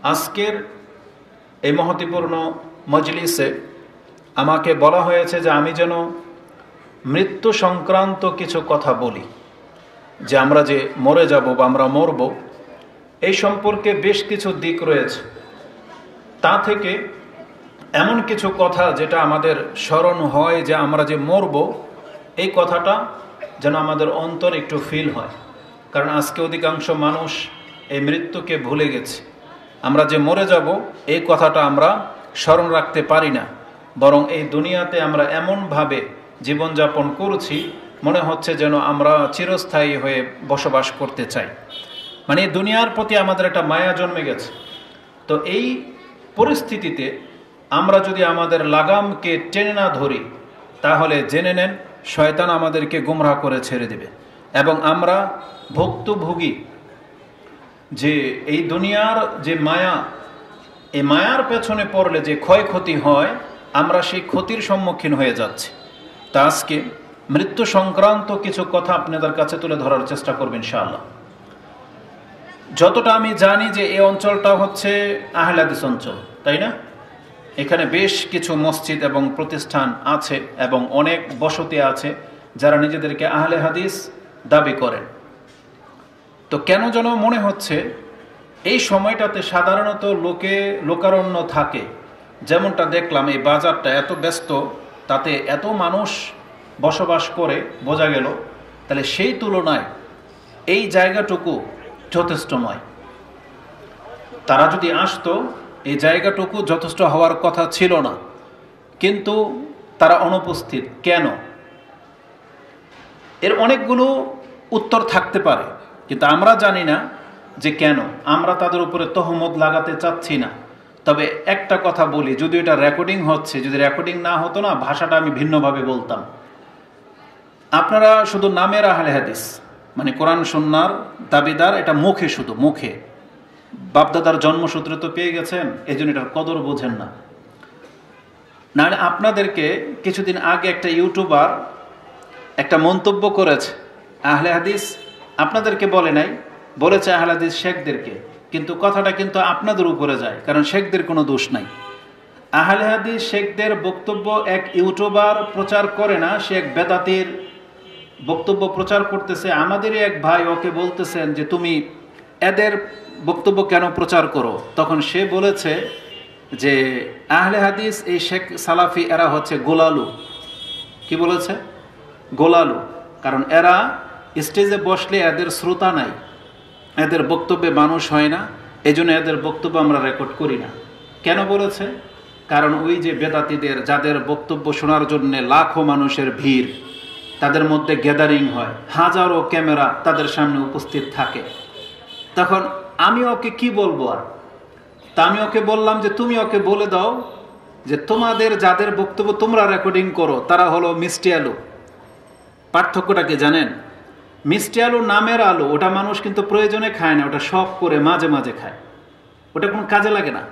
আজকের এই মহত্বপূর্ণ মজলিসে আমাকে বলা হয়েছে যে আমি যেন মৃত্যু সংক্রান্ত কিছু কথা বলি, যে আমরা যে মরে যাব বা আমরা মরব এই সম্পর্কে বেশ কিছু দিক রয়েছে। তা থেকে এমন কিছু কথা যেটা আমাদের স্মরণ হয় যে আমরা যে মরব, এই কথাটা যেন আমাদের অন্তর একটু ফিল হয়। কারণ আজকে অধিকাংশ মানুষ এই মৃত্যুকে ভুলে গেছে। আমরা যে মরে যাব এই কথাটা আমরা স্মরণ রাখতে পারি না, বরং এই দুনিয়াতে আমরা এমনভাবে জীবনযাপন করছি মনে হচ্ছে যেন আমরা চিরস্থায়ী হয়ে বসবাস করতে চাই। মানে দুনিয়ার প্রতি আমাদের একটা মায়া জন্মে গেছে। তো এই পরিস্থিতিতে আমরা যদি আমাদের লাগামকে টেনে না ধরি তাহলে জেনে নেন শয়তান আমাদেরকে গুমরাহ করে ছেড়ে দেবে এবং আমরা ভুক্তভোগী। যে এই দুনিয়ার যে মায়া, এই মায়ার পেছনে পড়লে যে ক্ষয়ক্ষতি হয় আমরা সেই ক্ষতির সম্মুখীন হয়ে যাচ্ছি। তা আজকে মৃত্যু সংক্রান্ত কিছু কথা আপনাদের কাছে তুলে ধরার চেষ্টা করব ইনশাআল্লাহ। যতটা আমি জানি যে এই অঞ্চলটা হচ্ছে আহলে হাদিস অঞ্চল, তাই না? এখানে বেশ কিছু মসজিদ এবং প্রতিষ্ঠান আছে এবং অনেক বসতি আছে যারা নিজেদেরকে আহলে হাদিস দাবি করেন। তো কেন যেন মনে হচ্ছে এই সময়টাতে সাধারণত লোকারণ্য থাকে। যেমনটা দেখলাম এই বাজারটা এত ব্যস্ত, তাতে এত মানুষ বসবাস করে, বোঝা গেল তাহলে সেই তুলনায় এই জায়গাটুকু যথেষ্ট নয়। তারা যদি আসতো এই জায়গাটুকু যথেষ্ট হওয়ার কথা ছিল না, কিন্তু তারা অনুপস্থিত কেন? এর অনেকগুলো উত্তর থাকতে পারে, কিন্তু আমরা জানি না যে কেন। আমরা তাদের উপরে তহমত লাগাতে চাচ্ছি না। তবে একটা কথা বলি, যদি এটা রেকর্ডিং হচ্ছে, যদি রেকর্ডিং না হতো না ভাষাটা আমি ভিন্নভাবে বলতাম। আপনারা শুধু নামের আহলে হাদিস, মানে কোরআন সুন্নাহর দাবিদার, এটা মুখে, শুধু মুখে। বাপদাদার জন্মসূত্রে তো পেয়ে গেছেন, এই জন্য এটার কদর বোঝেন না। নাহলে আপনাদেরকে কিছুদিন আগে একটা ইউটিউবার একটা মন্তব্য করেছে, আহলে হাদিস আপনাদেরকে বলে নাই, বলেছে আহলে হাদিস শেখদেরকে, কিন্তু কথাটা কিন্তু আপনাদের উপরে যায়, কারণ শেখদের কোনো দোষ নাই। আহলে হাদিস শেখদের বক্তব্য এক ইউটিউবার প্রচার করে না, সে এক বেদাতির বক্তব্য প্রচার করতেছে। আমাদেরই এক ভাই ওকে বলতেছেন যে তুমি এদের বক্তব্য কেন প্রচার করো? তখন সে বলেছে যে আহলে হাদিস এই শেখ সালাফি এরা হচ্ছে গোলালু। কি বলেছে? গোলালু। কারণ এরা স্টেজে বসলে এদের শ্রোতা নাই, এদের বক্তব্যে মানুষ হয় না, এই জন্য এদের বক্তব্য আমরা রেকর্ড করি না। কেন বলেছে? কারণ ওই যে বেদাতীদের যাদের বক্তব্য শোনার জন্য লাখো মানুষের ভিড়, তাদের মধ্যে গ্যাদারিং হয়, হাজারো ক্যামেরা তাদের সামনে উপস্থিত থাকে। তখন আমি ওকে কি বলবো আর? তা আমি ওকে বললাম যে তুমি ওকে বলে দাও যে তোমাদের যাদের বক্তব্য তোমরা রেকর্ডিং করো তারা হলো মিষ্টি আলু। পার্থক্যটা কি জানেন? মিষ্টি আলু নামের আলু, ওটা মানুষ কিন্তু প্রয়োজনে খায় না, ওটা শখ করে মাঝে মাঝে খায়, ওটা কোনো কাজে লাগে না।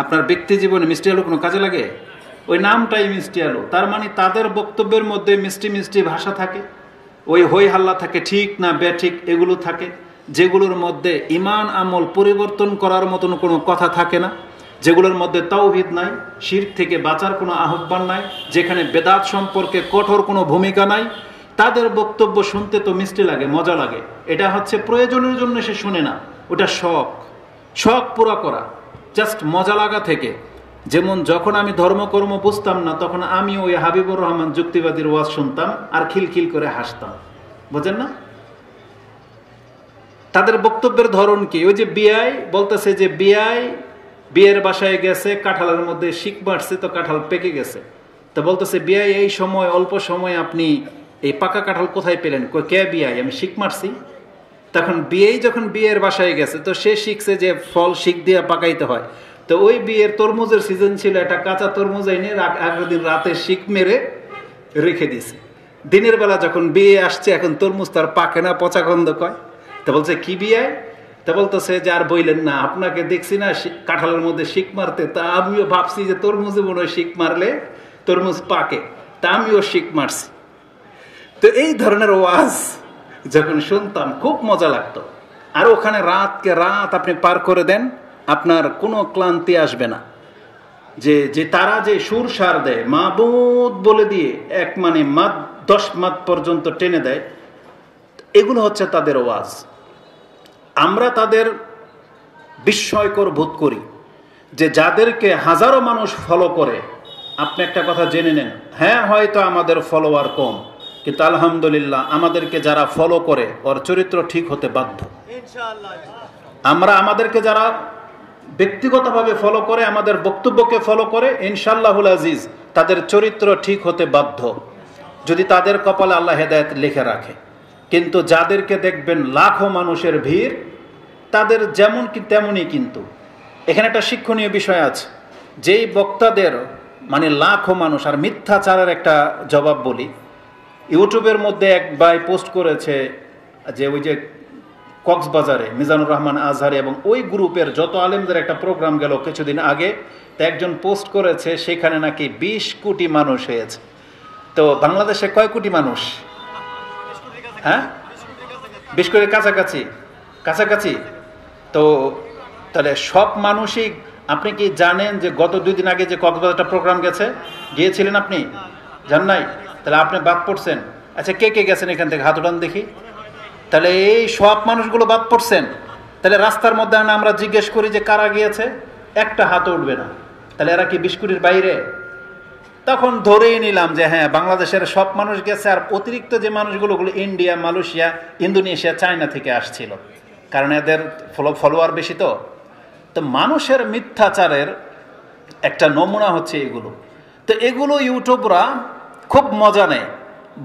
আপনার ব্যক্তি জীবনে মিষ্টি আলু কোনো কাজে লাগে? ওই নামটাই মিষ্টি আলু। তার মানে তাদের বক্তব্যের মধ্যে মিষ্টি মিষ্টি ভাষা থাকে, ওই হই হাল্লা থাকে, ঠিক না বেঠিক এগুলো থাকে, যেগুলোর মধ্যে ঈমান আমল পরিবর্তন করার মতন কোনো কথা থাকে না, যেগুলোর মধ্যে তাওহীদ নাই, শিরক থেকে বাঁচার কোনো আহ্বান নাই, যেখানে বেদাত সম্পর্কে কঠোর কোনো ভূমিকা নাই। তাদের বক্তব্য শুনতে তো মিষ্টি লাগে, মজা লাগে, এটা হচ্ছে প্রয়োজনের জন্য সে শুনে না, ওটা শখ পুরা করা, জাস্ট মজা লাগা থেকে। যেমন যখন আমি ধর্মকর্ম বুঝতাম না তখন আমি ওই হাবিবুর রহমান যুক্তিবাদীর ওয়াজ শুনতাম আর খিলখিল করে হাসতাম, বোঝেন না? তাদের বক্তব্যের ধরন কি? ওই যে বিআই বলতেছে যে বিয়ের বাসায় গেছে, কাঁঠালের মধ্যে শিক মারছে, তো কাঁঠাল পেকে গেছে। তো বলতেছে বিআই এই সময় অল্প সময় আপনি এই পাকা কাঁঠাল কোথায় পেলেন? কে বিআই? আমি শিক মারছি। তখন বিআই যখন বিয়ের বাসায় গেছে তো সে শিখছে যে ফল শিক দিয়ে পাকাইতে হয়। তো ওই বিয়ের তরমুজের সিজন ছিল, একটা কাঁচা তরমুজ এনে আগের দিন রাতে শিক মেরে রেখে দিছে। দিনের বেলা যখন বিয়ে আসছে এখন তরমুজ তার পাকে না, পচা গন্ধ কয়। তা বলছে কি বিয়ে? তা বলতেছে যে আর বইলেন না, আপনাকে দেখছি না কাঁঠালের মধ্যে শিক মারতে, তা আমিও ভাবছি যে তরমুজে মনে হয় শিক মারলে তরমুজ পাকে, তা আমিও শিক মারছি। তো এই ধরনের ওয়াজ যখন শুনতাম খুব মজা লাগতো। আর ওখানে রাতকে রাত আপনি পার করে দেন, আপনার কোনো ক্লান্তি আসবে না। যে তারা যে সুর সার দেয় মাবুদ বলে দিয়ে এক মানে মাদ 10 মাদ পর্যন্ত টেনে দেয়, এগুলো হচ্ছে তাদের ওয়াজ। আমরা তাদের বিস্ময়কর বোধ করি যে যাদেরকে হাজারো মানুষ ফলো করে। আপনি একটা কথা জেনে নেন, হ্যাঁ হয়তো আমাদের ফলোয়ার কম, কিন্তু আলহামদুলিল্লাহ আমাদেরকে যারা ফলো করে ওর চরিত্র ঠিক হতে বাধ্য। আমাদেরকে যারা ব্যক্তিগতভাবে ফলো করে, আমাদের বক্তব্যকে ফলো করে, ইনশাআল্লাহুল আজিজ তাদের চরিত্র ঠিক হতে বাধ্য, যদি তাদের কপালে আল্লাহ হেদায়েত লিখে রাখে। কিন্তু যাদেরকে দেখবেন লাখো মানুষের ভিড়, তাদের যেমন কি তেমনই। কিন্তু এখানে একটা শিক্ষণীয় বিষয় আছে, যেই বক্তাদের মানে লাখো মানুষ। আর মিথ্যাচারের একটা জবাব বলি, ইউটিউবের মধ্যে এক ভাই পোস্ট করেছে যে ওই যে কক্সবাজারে মিজানুর রহমান আজহারি এবং ওই গ্রুপের যত আলেমদের একটা প্রোগ্রাম গেল কিছুদিন আগে, তো একজন পোস্ট করেছে সেখানে নাকি 20 কোটি মানুষ হয়েছে। তো বাংলাদেশে কয় কোটি মানুষ? হ্যাঁ, 20 কোটির কাছাকাছি। তো তাহলে সব মানুষই, আপনি কি জানেন যে গত 2 দিন আগে যে কক্সবাজারটা প্রোগ্রাম গিয়েছিলেন আপনি? জান নাই? তাহলে আপনি বাদ পড়ছেন। আচ্ছা, কে কে গেছেন এখান থেকে? হাত উঠান দেখি। তাহলে এই সব মানুষগুলো বাদ পড়ছেন। তাহলে রাস্তার মধ্যে আমরা জিজ্ঞেস করি যে কারা গিয়েছে, একটা হাত উঠবে না। তাহলে এরা কি 20 কোটির বাইরে? তখন ধরেই নিলাম যে হ্যাঁ, বাংলাদেশের সব মানুষ গেছে, আর অতিরিক্ত যে মানুষগুলো ইন্ডিয়া, মালয়েশিয়া, ইন্দোনেশিয়া, চায়না থেকে আসছিল, কারণ এদের ফলোয়ার বেশি। তো মানুষের মিথ্যাচারের একটা নমুনা হচ্ছে এগুলো। তো এগুলো ইউটিউবরা খুব মজা নেয়।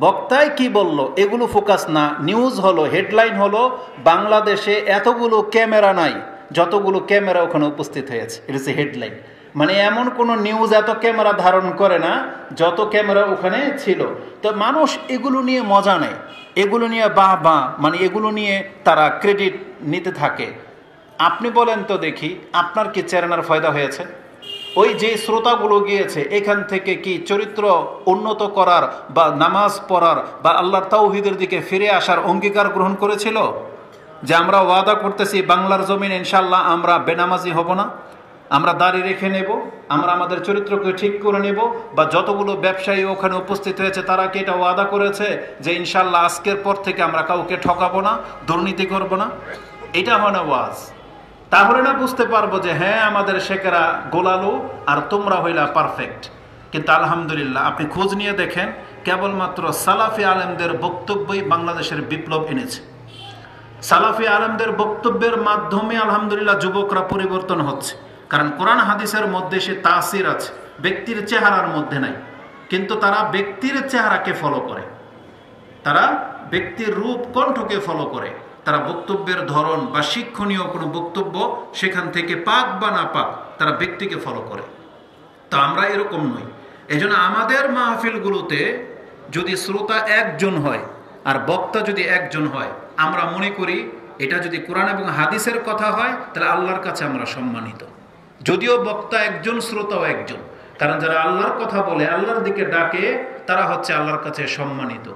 বক্তায় কি বলল এগুলো ফোকাস না, নিউজ হলো, হেডলাইন হলো বাংলাদেশে এতগুলো ক্যামেরা নাই যতগুলো ক্যামেরা ওখানে উপস্থিত হয়েছে, এটা হচ্ছে হেডলাইন। মানে এমন কোনো নিউজ এত ক্যামেরা ধারণ করে না যত ক্যামেরা ওখানে ছিল। তো মানুষ এগুলো নিয়ে মজা নেয়, এগুলো নিয়ে বাহ মানে এগুলো নিয়ে তারা ক্রেডিট নিতে থাকে। আপনি বলেন তো দেখি, আপনার কি চ্যানেলের ফায়দা হয়েছে? ওই যে শ্রোতাগুলো গিয়েছে, এখান থেকে কি চরিত্র উন্নত করার বা নামাজ পড়ার বা আল্লাহর তাওহীদের দিকে ফিরে আসার অঙ্গীকার গ্রহণ করেছিল? যে আমরা ওয়াদা করতেছি বাংলার জমিন ইনশাল্লাহ আমরা বেনামাজি হব না, আমরা দাড়ি রেখে নেব, আমরা আমাদের চরিত্রকে ঠিক করে নেব। বা যতগুলো ব্যবসায়ী ওখানে উপস্থিত হয়েছে তারা কি এটা ওয়াদা করেছে যে ইনশাল্লাহ আজকের পর থেকে আমরা কাউকে ঠকাবো না, দুর্নীতি করব না? এটা হয় না ওয়াজ। তাহলে না বুঝতে পারবো যে হ্যাঁ, আমাদের শেখেরা গোলালো আর তোমরা হইলা পারফেক্ট। কিন্তু আলহামদুলিল্লাহ আপনি খোঁজ নিয়ে দেখেন, কেবলমাত্র সালাফি আলেমদের বক্তব্যই বাংলাদেশের বিপ্লব এনেছে। সালাফি আলেমদের বক্তব্যের মাধ্যমে আলহামদুলিল্লাহ যুবকরা পরিবর্তন হচ্ছে। কারণ কোরআন হাদিসের মধ্যে সে তাসির আছে, ব্যক্তির চেহারার মধ্যে নাই। কিন্তু তারা ব্যক্তির চেহারাকে ফলো করে, তারা ব্যক্তির রূপ কণ্ঠকে ফলো করে। তারা বক্তব্যের ধরন বা শিক্ষণীয় কোনো বক্তব্য সেখান থেকে পাক বা না পাক, তারা ব্যক্তিকে ফলো করে। তো আমরা এরকম নই। এজন্য আমাদের মাহফিলগুলোতে যদি শ্রোতা একজন হয় আর বক্তা যদি একজন হয়, আমরা মনে করি এটা যদি কোরআন এবং হাদিসের কথা হয় তাহলে আল্লাহর কাছে আমরা সম্মানিত। যদিও বক্তা একজন, শ্রোতাও একজন, কারণ যারা আল্লাহর কথা বলে, আল্লাহর দিকে ডাকে, তারা হচ্ছে আল্লাহর কাছে সম্মানিত।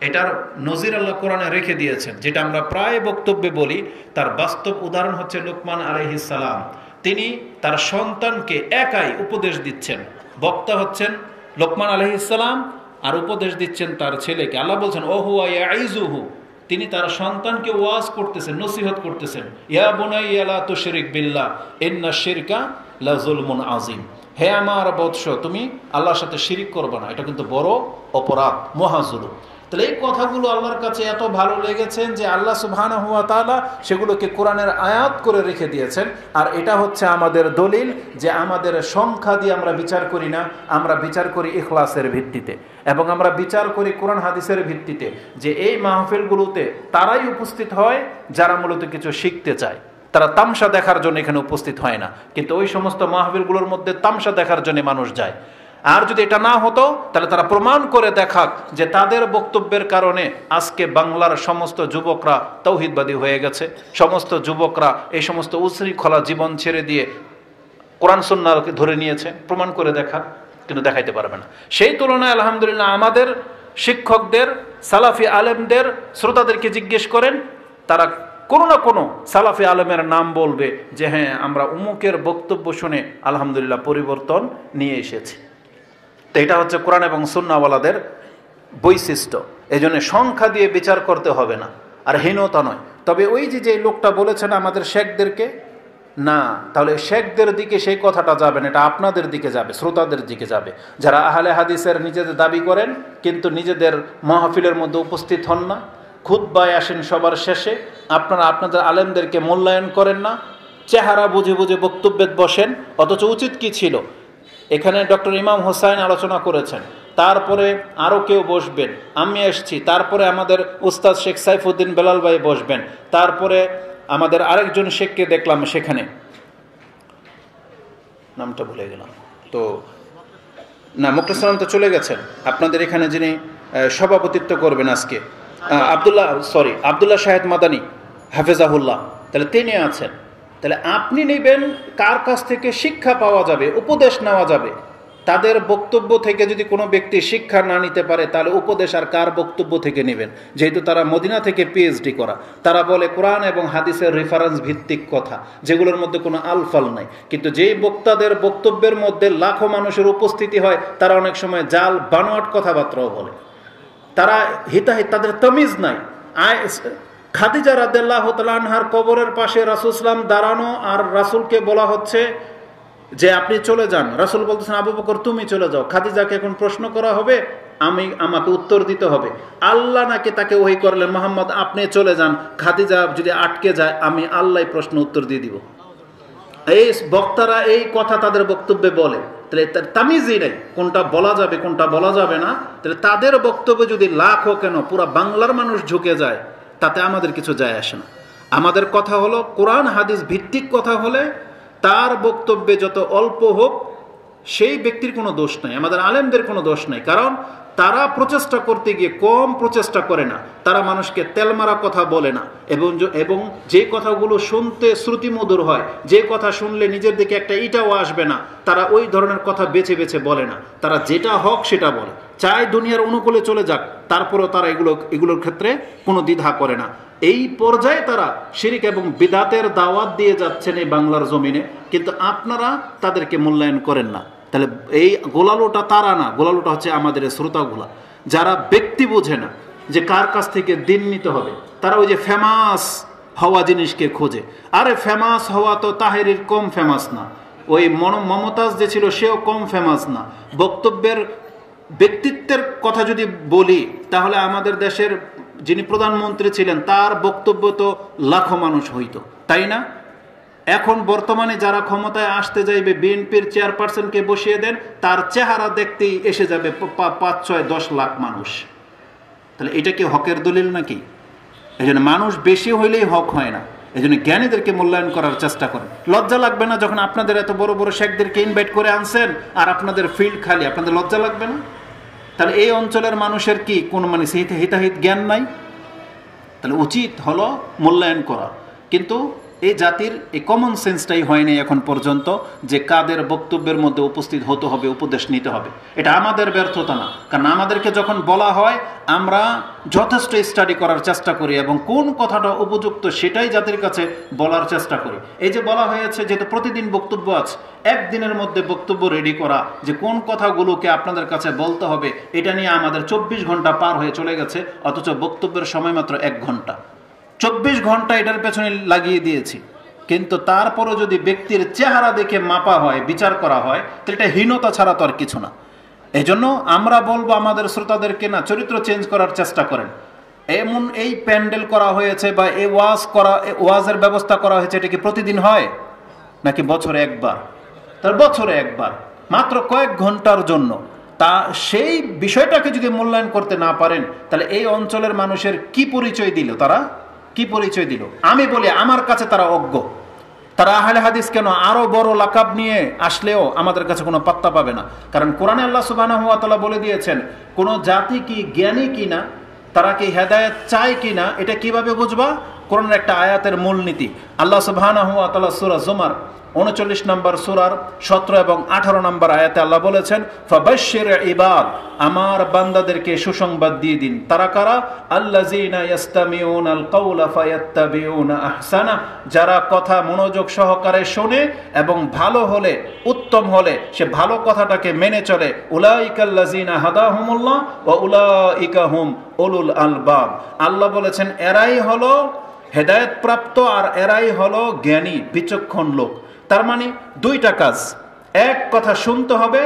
এটার নজির আল্লাহ কোরআনে রেখে দিয়েছেন, যেটা আমরা প্রায় বক্তব্যে বলি। তার বাস্তব উদাহরণ হচ্ছে লোকমান আলাইহিস সালাম। তিনি তার সন্তানকে একাই উপদেশ দিচ্ছেন। বক্তা হচ্ছেন লোকমান আলাইহিস সালাম, আর উপদেশ দিচ্ছেন তার ছেলেকে। আল্লাহ বলছেন ওহুয়া ইয়াইজুহু, তিনি তার সন্তানকে ওয়াজ করতেছেন, নসিহত করতেছেন। ইয়া বুনাইয়া লা তুশরিক বিল্লাহ ইন্না শিরকা লাযুলমুন আযীম। হে আমার বৎস, তুমি আল্লাহর সাথে শিরিক করবে না, এটা কিন্তু বড় অপরাধ, মহাজুলুম। তাহলে এই কথাগুলো আল্লাহর কাছে এত ভালো লেগেছেন যে আল্লাহ সুবহানাহু ওয়া তাআলা সেগুলোকে কোরআনের আয়াত করে রেখে দিয়েছেন। আর এটা হচ্ছে আমাদের দলিল যে আমাদের সংখ্যা দিয়ে আমরা বিচার করি না, আমরা বিচার করি ইখলাসের ভিত্তিতে, এবং আমরা বিচার করি কোরআন হাদিসের ভিত্তিতে। যে এই মাহফিলগুলোতে তারাই উপস্থিত হয় যারা মূলত কিছু শিখতে চায়। তারা তামসা দেখার জন্য এখানে উপস্থিত হয় না, কিন্তু ওই সমস্ত মাহফিলগুলোর মধ্যে তামসা দেখার জন্য মানুষ যায়। আর যদি এটা না হতো তাহলে তারা প্রমাণ করে দেখাক যে তাদের বক্তব্যের কারণে আজকে বাংলার সমস্ত যুবকরা তাওহীদবাদী হয়ে গেছে, সমস্ত যুবকরা এই সমস্ত উশৃঙ্খলা জীবন ছেড়ে দিয়ে কোরআন সুন্নাহকে ধরে নিয়েছে। প্রমাণ করে দেখাক, কিন্তু দেখাইতে পারবে না। সেই তুলনায় আলহামদুলিল্লাহ আমাদের শিক্ষকদের, সালাফি আলেমদের, শ্রোতাদেরকে জিজ্ঞেস করেন, তারা কোনো না কোনো সালাফি আলেমের নাম বলবে যে হ্যাঁ আমরা উমুকের বক্তব্য শুনে আলহামদুলিল্লাহ পরিবর্তন নিয়ে এসেছি। তো এটা হচ্ছে কোরআন এবং সুন্নাহওয়ালাদের বৈশিষ্ট্য। এই জন্য সংখ্যা দিয়ে বিচার করতে হবে না, আর হীনতা নয়। তবে ওই যে লোকটা বলেছেন আমাদের শেখদেরকে, না, তাহলে শেখদের দিকে সেই কথাটা যাবে না, এটা আপনাদের দিকে যাবে, শ্রোতাদের দিকে যাবে, যারা আহলে হাদিসের নিজেদের দাবি করেন কিন্তু নিজেদের মাহফিলের মধ্যে উপস্থিত হন না, খুতবায় আসেন সবার শেষে, আপনারা আপনাদের আলেমদেরকে মূল্যায়ন করেন না, চেহারা বুঝে বুঝে বক্তব্যে বসেন। অথচ উচিত কি ছিল, এখানে ডক্টর ইমাম হোসাইন আলোচনা করেছেন, তারপরে আরও কেউ বসবেন, আমি এসছি, তারপরে আমাদের উস্তাদ শেখ সাইফুদ্দিন বেলাল ভাই বসবেন, তারপরে আমাদের আরেকজন শেখকে দেখলাম সেখানে, নামটা ভুলে গেলাম তো, না মুখলিস তো চলে গেছেন, আপনাদের এখানে যিনি সভাপতিত্ব করবেন আজকে আব্দুল্লাহ শাহেদ মাদানী হাফেজাহুল্লাহ, তাহলে তিনি আছেন। তাহলে আপনি নেবেন কার কাছ থেকে শিক্ষা পাওয়া যাবে, উপদেশ নেওয়া যাবে। তাদের বক্তব্য থেকে যদি কোনো ব্যক্তি শিক্ষা না নিতে পারে তাহলে উপদেশ আর কার বক্তব্য থেকে নেবেন? যেহেতু তারা মদিনা থেকে পিএইচডি করা, তারা বলে কোরআন এবং হাদিসের রেফারেন্স ভিত্তিক কথা, যেগুলোর মধ্যে কোনো আলফাল নাই। কিন্তু যেই বক্তাদের বক্তব্যের মধ্যে লাখো মানুষের উপস্থিতি হয়, তারা অনেক সময় জাল বানোয়াট কথাবার্তাও বলে, তারা হিতাহিত, তাদের তামিজ নাই। খাদিজা রাদিয়াল্লাহু তাআলা আনহার কবরের পাশে রাসূল সাল্লাল্লাহু আলাইহি ওয়াসাল্লাম দাঁড়ানো, আর রাসূলকে বলা হচ্ছে যে আপনি চলে যান। রাসূল বলতেছেন আবু বকর তুমি চলে যাও। খাদিজাকে এখন প্রশ্ন করা হবে, আমাকে উত্তর দিতে হবে। আল্লাহ নাকি তাকে ওহী করলেন, মুহাম্মদ আপনি চলে যান, খাদিজা যদি আটকে যায় আমি আল্লাহ প্রশ্ন উত্তর দিয়ে দিব। এই বক্তারা এই কথা তাদের বক্তব্যে বলে, তাহলে তার তামিজই নেই কোনটা বলা যাবে কোনটা বলা যাবে না। তাহলে তাদের বক্তব্যে যদি লাখ হোক কেন পুরা বাংলার মানুষ ঝুঁকে যায়, তাতে আমাদের কিছু যায় আসে না। আমাদের কথা হলো কোরআন হাদিস ভিত্তিক কথা হলে তার বক্তব্যে যত অল্প হোক সেই ব্যক্তির কোনো দোষ নাই, আমাদের আলেমদের কোনো দোষ নাই। কারণ তারা প্রচেষ্টা করতে গিয়ে কম প্রচেষ্টা করে না, তারা মানুষকে তেলমারা কথা বলে না, এবং যে কথাগুলো শুনতে শ্রুতিমধুর হয়, যে কথা শুনলে নিজের দিকে একটা ইটাও আসবে না, তারা ওই ধরনের কথা বেছে বেছে বলে না। তারা যেটা হক সেটা বলে, চাই দুনিয়ার অনুকূলে চলে যাক, তারপরেও তারা এগুলোর ক্ষেত্রে কোনো দ্বিধা করে না। এই পর্যায়ে তারা শিরিক এবং বিদাতের দাওয়াত দিয়ে যাচ্ছেন এই বাংলার জমিনে, কিন্তু আপনারা তাদেরকে মূল্যায়ন করেন না। তাহলে এই গোলালোটা তারা না, গোলালোটা হচ্ছে আমাদের শ্রোতাগুলা, যারা ব্যক্তি বোঝে না যে কার কাছ থেকে দিন নিতে হবে। তারা ওই যে ফেমাস হওয়া জিনিসকে খোঁজে। আরে ফেমাস হওয়া তো তাহেরির কম ফেমাস না, ওই মমতাজ যে ছিল সেও কম ফেমাস না। বক্তব্যের ব্যক্তিত্বের কথা যদি বলি তাহলে আমাদের দেশের যিনি প্রধানমন্ত্রী ছিলেন তার বক্তব্য তো লাখো মানুষ হইতো, তাই না? এখন বর্তমানে যারা ক্ষমতায় আসতে যাইবে, বিএনপির চেয়ারপারসনকে বসিয়ে দেন, তার চেহারা দেখতেই এসে যাবে 5, 6, 10 লাখ মানুষ। তাহলে এটা কি হকের দলিল নাকি? এই জন্য মানুষ বেশি হইলেই হক হয় না। এই জন্য জ্ঞানীদেরকে মূল্যায়ন করার চেষ্টা করেন। লজ্জা লাগবে না যখন আপনাদের এত বড় বড় শেখদেরকে ইনভাইট করে আনছেন আর আপনাদের ফিল্ড খালি, আপনাদের লজ্জা লাগবে না? তাহলে এই অঞ্চলের মানুষের কি কোনো হিতাহিত জ্ঞান নাই? তাহলে উচিত হলো মূল্যায়ন করা। কিন্তু এই জাতির এই কমন সেন্সটাই হয়নি এখন পর্যন্ত যে কাদের বক্তব্যের মধ্যে উপস্থিত হতে হবে, উপদেশ নিতে হবে। এটা আমাদের ব্যর্থতা না, কারণ আমাদেরকে যখন বলা হয় আমরা যথেষ্ট স্টাডি করার চেষ্টা করি এবং কোন কথাটা উপযুক্ত সেটাই জাতির কাছে বলার চেষ্টা করি। এই যে বলা হয়েছে যেহেতু প্রতিদিন বক্তব্য আছে, একদিনের মধ্যে বক্তব্য রেডি করা যে কোন কথাগুলোকে আপনাদের কাছে বলতে হবে, এটা নিয়ে আমাদের 24 ঘন্টা পার হয়ে চলে গেছে, অথচ বক্তব্যের সময় মাত্র 1 ঘন্টা। 24 ঘন্টা এটার পেছনে লাগিয়ে দিয়েছি। কিন্তু তারপরও যদি ব্যক্তির চেহারা দেখে মাপা হয়, বিচার করা হয়, তাহলে এটা হীনতা ছাড়া তো আর কিছু না। এই জন্য আমরা বলবো আমাদের শ্রোতাদেরকে না, চরিত্র চেঞ্জ করার চেষ্টা করেন। এমন এই প্যান্ডেল করা হয়েছে বা এই ওয়াজের ব্যবস্থা করা হয়েছে, এটা কি প্রতিদিন হয় নাকি বছরে একবার? তার বছরে একবার মাত্র কয়েক ঘন্টার জন্য, তা সেই বিষয়টাকে যদি মূল্যায়ন করতে না পারেন তাহলে এই অঞ্চলের মানুষের কি পরিচয় দিল? তারা কি পরিচয় দিল? আমি বলি আমার কাছে তারা অজ্ঞ। তারা আহলে হাদিস কেন আরো বড় লাকাব নিয়ে আসলেও আমাদের কাছে কোনো পাত্তা পাবে না। কারণ কোরআনে আল্লাহ সুবহানাহু ওয়া তাআলা বলে দিয়েছেন কোন জাতি কি জ্ঞানী কিনা, তারা কি হেদায়েত চায় কিনা, এটা কিভাবে বুঝবা? কোরআনের একটা আয়াতের মূলনীতি আল্লাহ সুবহানাহু ওয়া তাআলা সূরা জুমার 39 নম্বর সূরার 17 এবং 18 নম্বর আয়াতে আল্লাহ বলেছেন, ফাবাশশির ইবাদ, আমার বান্দাদেরকে সুসংবাদ দিয়ে দিন। তারা কারা? আল্লাযীনা ইয়াস্তামিউনাল কাওলা ফায়াত্তাবিউনা আহসানা, যারা কথা মনোযোগ সহকারে শোনে এবং ভালো হলে, উত্তম হলে সে ভালো কথাটাকে মেনে চলে। উলাইকাল্লাযীনা হাদাহুমুল্লাহ ওয়া উলাইকা হুম উলুল আলবাব। আল্লাহ বলেছেন এরাই হলো হেদায়েত প্রাপ্ত আর এরাই হলো জ্ঞানী বিচক্ষণ লোক। তার মানে দুইটা কাজ, এক কথা শুনতে হবে,